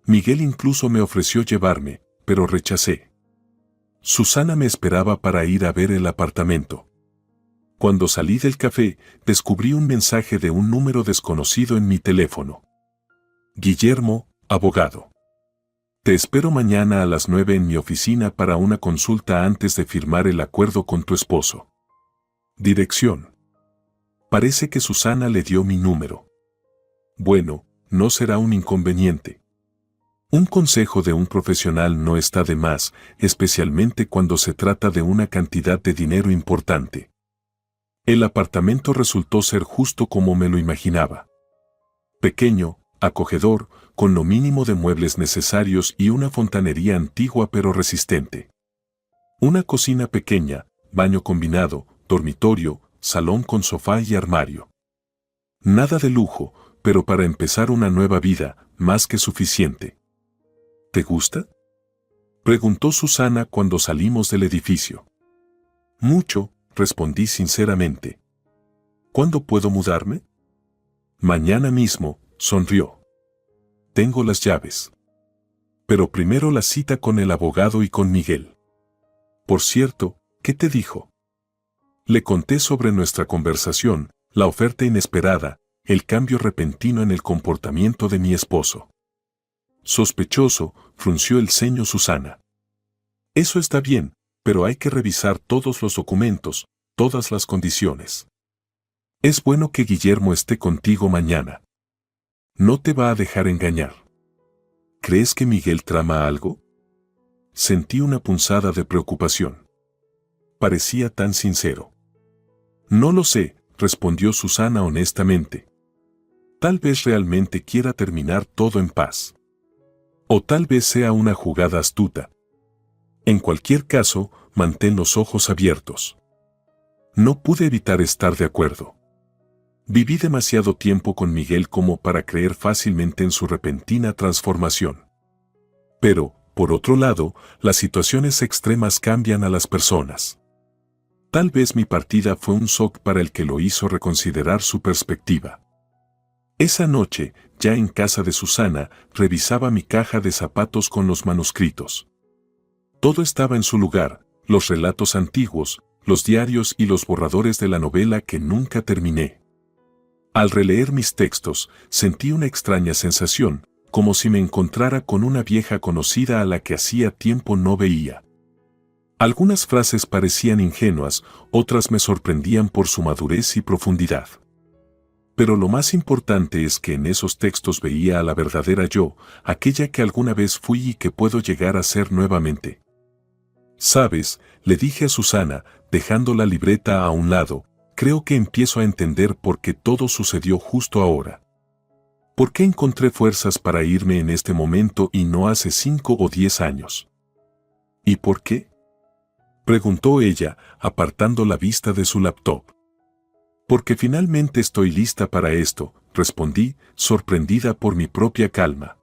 Miguel incluso me ofreció llevarme, pero rechacé. Susana me esperaba para ir a ver el apartamento. Cuando salí del café, descubrí un mensaje de un número desconocido en mi teléfono. Guillermo, abogado. Te espero mañana a las 9 en mi oficina para una consulta antes de firmar el acuerdo con tu esposo. Dirección. Parece que Susana le dio mi número. Bueno, no será un inconveniente. Un consejo de un profesional no está de más, especialmente cuando se trata de una cantidad de dinero importante. El apartamento resultó ser justo como me lo imaginaba. Pequeño, acogedor, con lo mínimo de muebles necesarios y una fontanería antigua pero resistente. Una cocina pequeña, baño combinado, dormitorio, salón con sofá y armario. Nada de lujo, pero para empezar una nueva vida, más que suficiente. ¿Te gusta? Preguntó Susana cuando salimos del edificio. Mucho, respondí sinceramente. ¿Cuándo puedo mudarme? Mañana mismo, sonrió. Tengo las llaves. Pero primero la cita con el abogado y con Miguel. Por cierto, ¿qué te dijo? Le conté sobre nuestra conversación, la oferta inesperada, el cambio repentino en el comportamiento de mi esposo. Sospechoso, frunció el ceño Susana. Eso está bien, pero hay que revisar todos los documentos, todas las condiciones. Es bueno que Guillermo esté contigo mañana. No te va a dejar engañar. ¿Crees que Miguel trama algo? Sentí una punzada de preocupación. Parecía tan sincero. No lo sé, respondió Susana honestamente. Tal vez realmente quiera terminar todo en paz. O tal vez sea una jugada astuta. En cualquier caso, mantén los ojos abiertos. No pude evitar estar de acuerdo. Viví demasiado tiempo con Miguel como para creer fácilmente en su repentina transformación. Pero, por otro lado, las situaciones extremas cambian a las personas. Tal vez mi partida fue un shock para el que lo hizo reconsiderar su perspectiva. Esa noche, ya en casa de Susana, revisaba mi caja de zapatos con los manuscritos. Todo estaba en su lugar, los relatos antiguos, los diarios y los borradores de la novela que nunca terminé. Al releer mis textos, sentí una extraña sensación, como si me encontrara con una vieja conocida a la que hacía tiempo no veía. Algunas frases parecían ingenuas, otras me sorprendían por su madurez y profundidad. Pero lo más importante es que en esos textos veía a la verdadera yo, aquella que alguna vez fui y que puedo llegar a ser nuevamente. ¿Sabes?, le dije a Susana, dejando la libreta a un lado, creo que empiezo a entender por qué todo sucedió justo ahora. ¿Por qué encontré fuerzas para irme en este momento y no hace 5 o 10 años? ¿Y por qué?, preguntó ella, apartando la vista de su laptop. Porque finalmente estoy lista para esto, respondí, sorprendida por mi propia calma.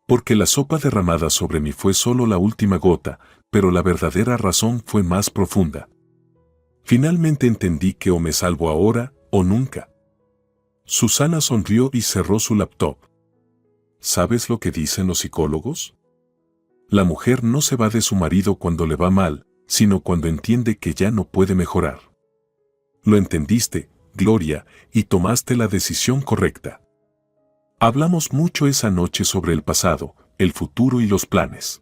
Porque la sopa derramada sobre mí fue solo la última gota, pero la verdadera razón fue más profunda. Finalmente entendí que o me salvo ahora, o nunca. Susana sonrió y cerró su laptop. ¿Sabes lo que dicen los psicólogos? La mujer no se va de su marido cuando le va mal, sino cuando entiende que ya no puede mejorar. Lo entendiste, Gloria, y tomaste la decisión correcta. Hablamos mucho esa noche sobre el pasado, el futuro y los planes.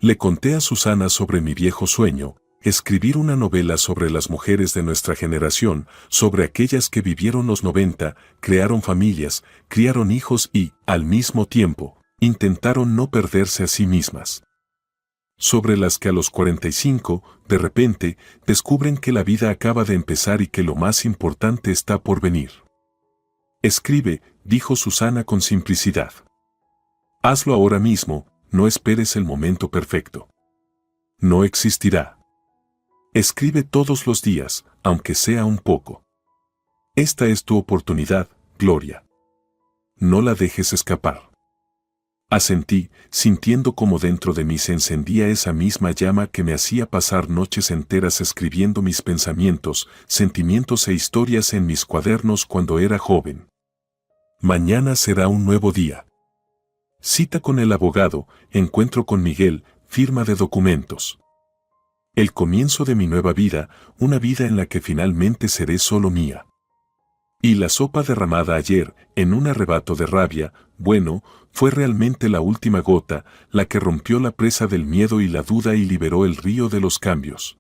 Le conté a Susana sobre mi viejo sueño, escribir una novela sobre las mujeres de nuestra generación, sobre aquellas que vivieron los 90, crearon familias, criaron hijos y, al mismo tiempo, intentaron no perderse a sí mismas. Sobre las que a los 45, de repente, descubren que la vida acaba de empezar y que lo más importante está por venir. Escribe, dijo Susana con simplicidad. Hazlo ahora mismo, no esperes el momento perfecto. No existirá. Escribe todos los días, aunque sea un poco. Esta es tu oportunidad, Gloria. No la dejes escapar. Asentí, sintiendo como dentro de mí se encendía esa misma llama que me hacía pasar noches enteras escribiendo mis pensamientos, sentimientos e historias en mis cuadernos cuando era joven. Mañana será un nuevo día. Cita con el abogado, encuentro con Miguel, firma de documentos. El comienzo de mi nueva vida, una vida en la que finalmente seré solo mía. Y la sopa derramada ayer, en un arrebato de rabia, bueno, fue realmente la última gota, la que rompió la presa del miedo y la duda y liberó el río de los cambios.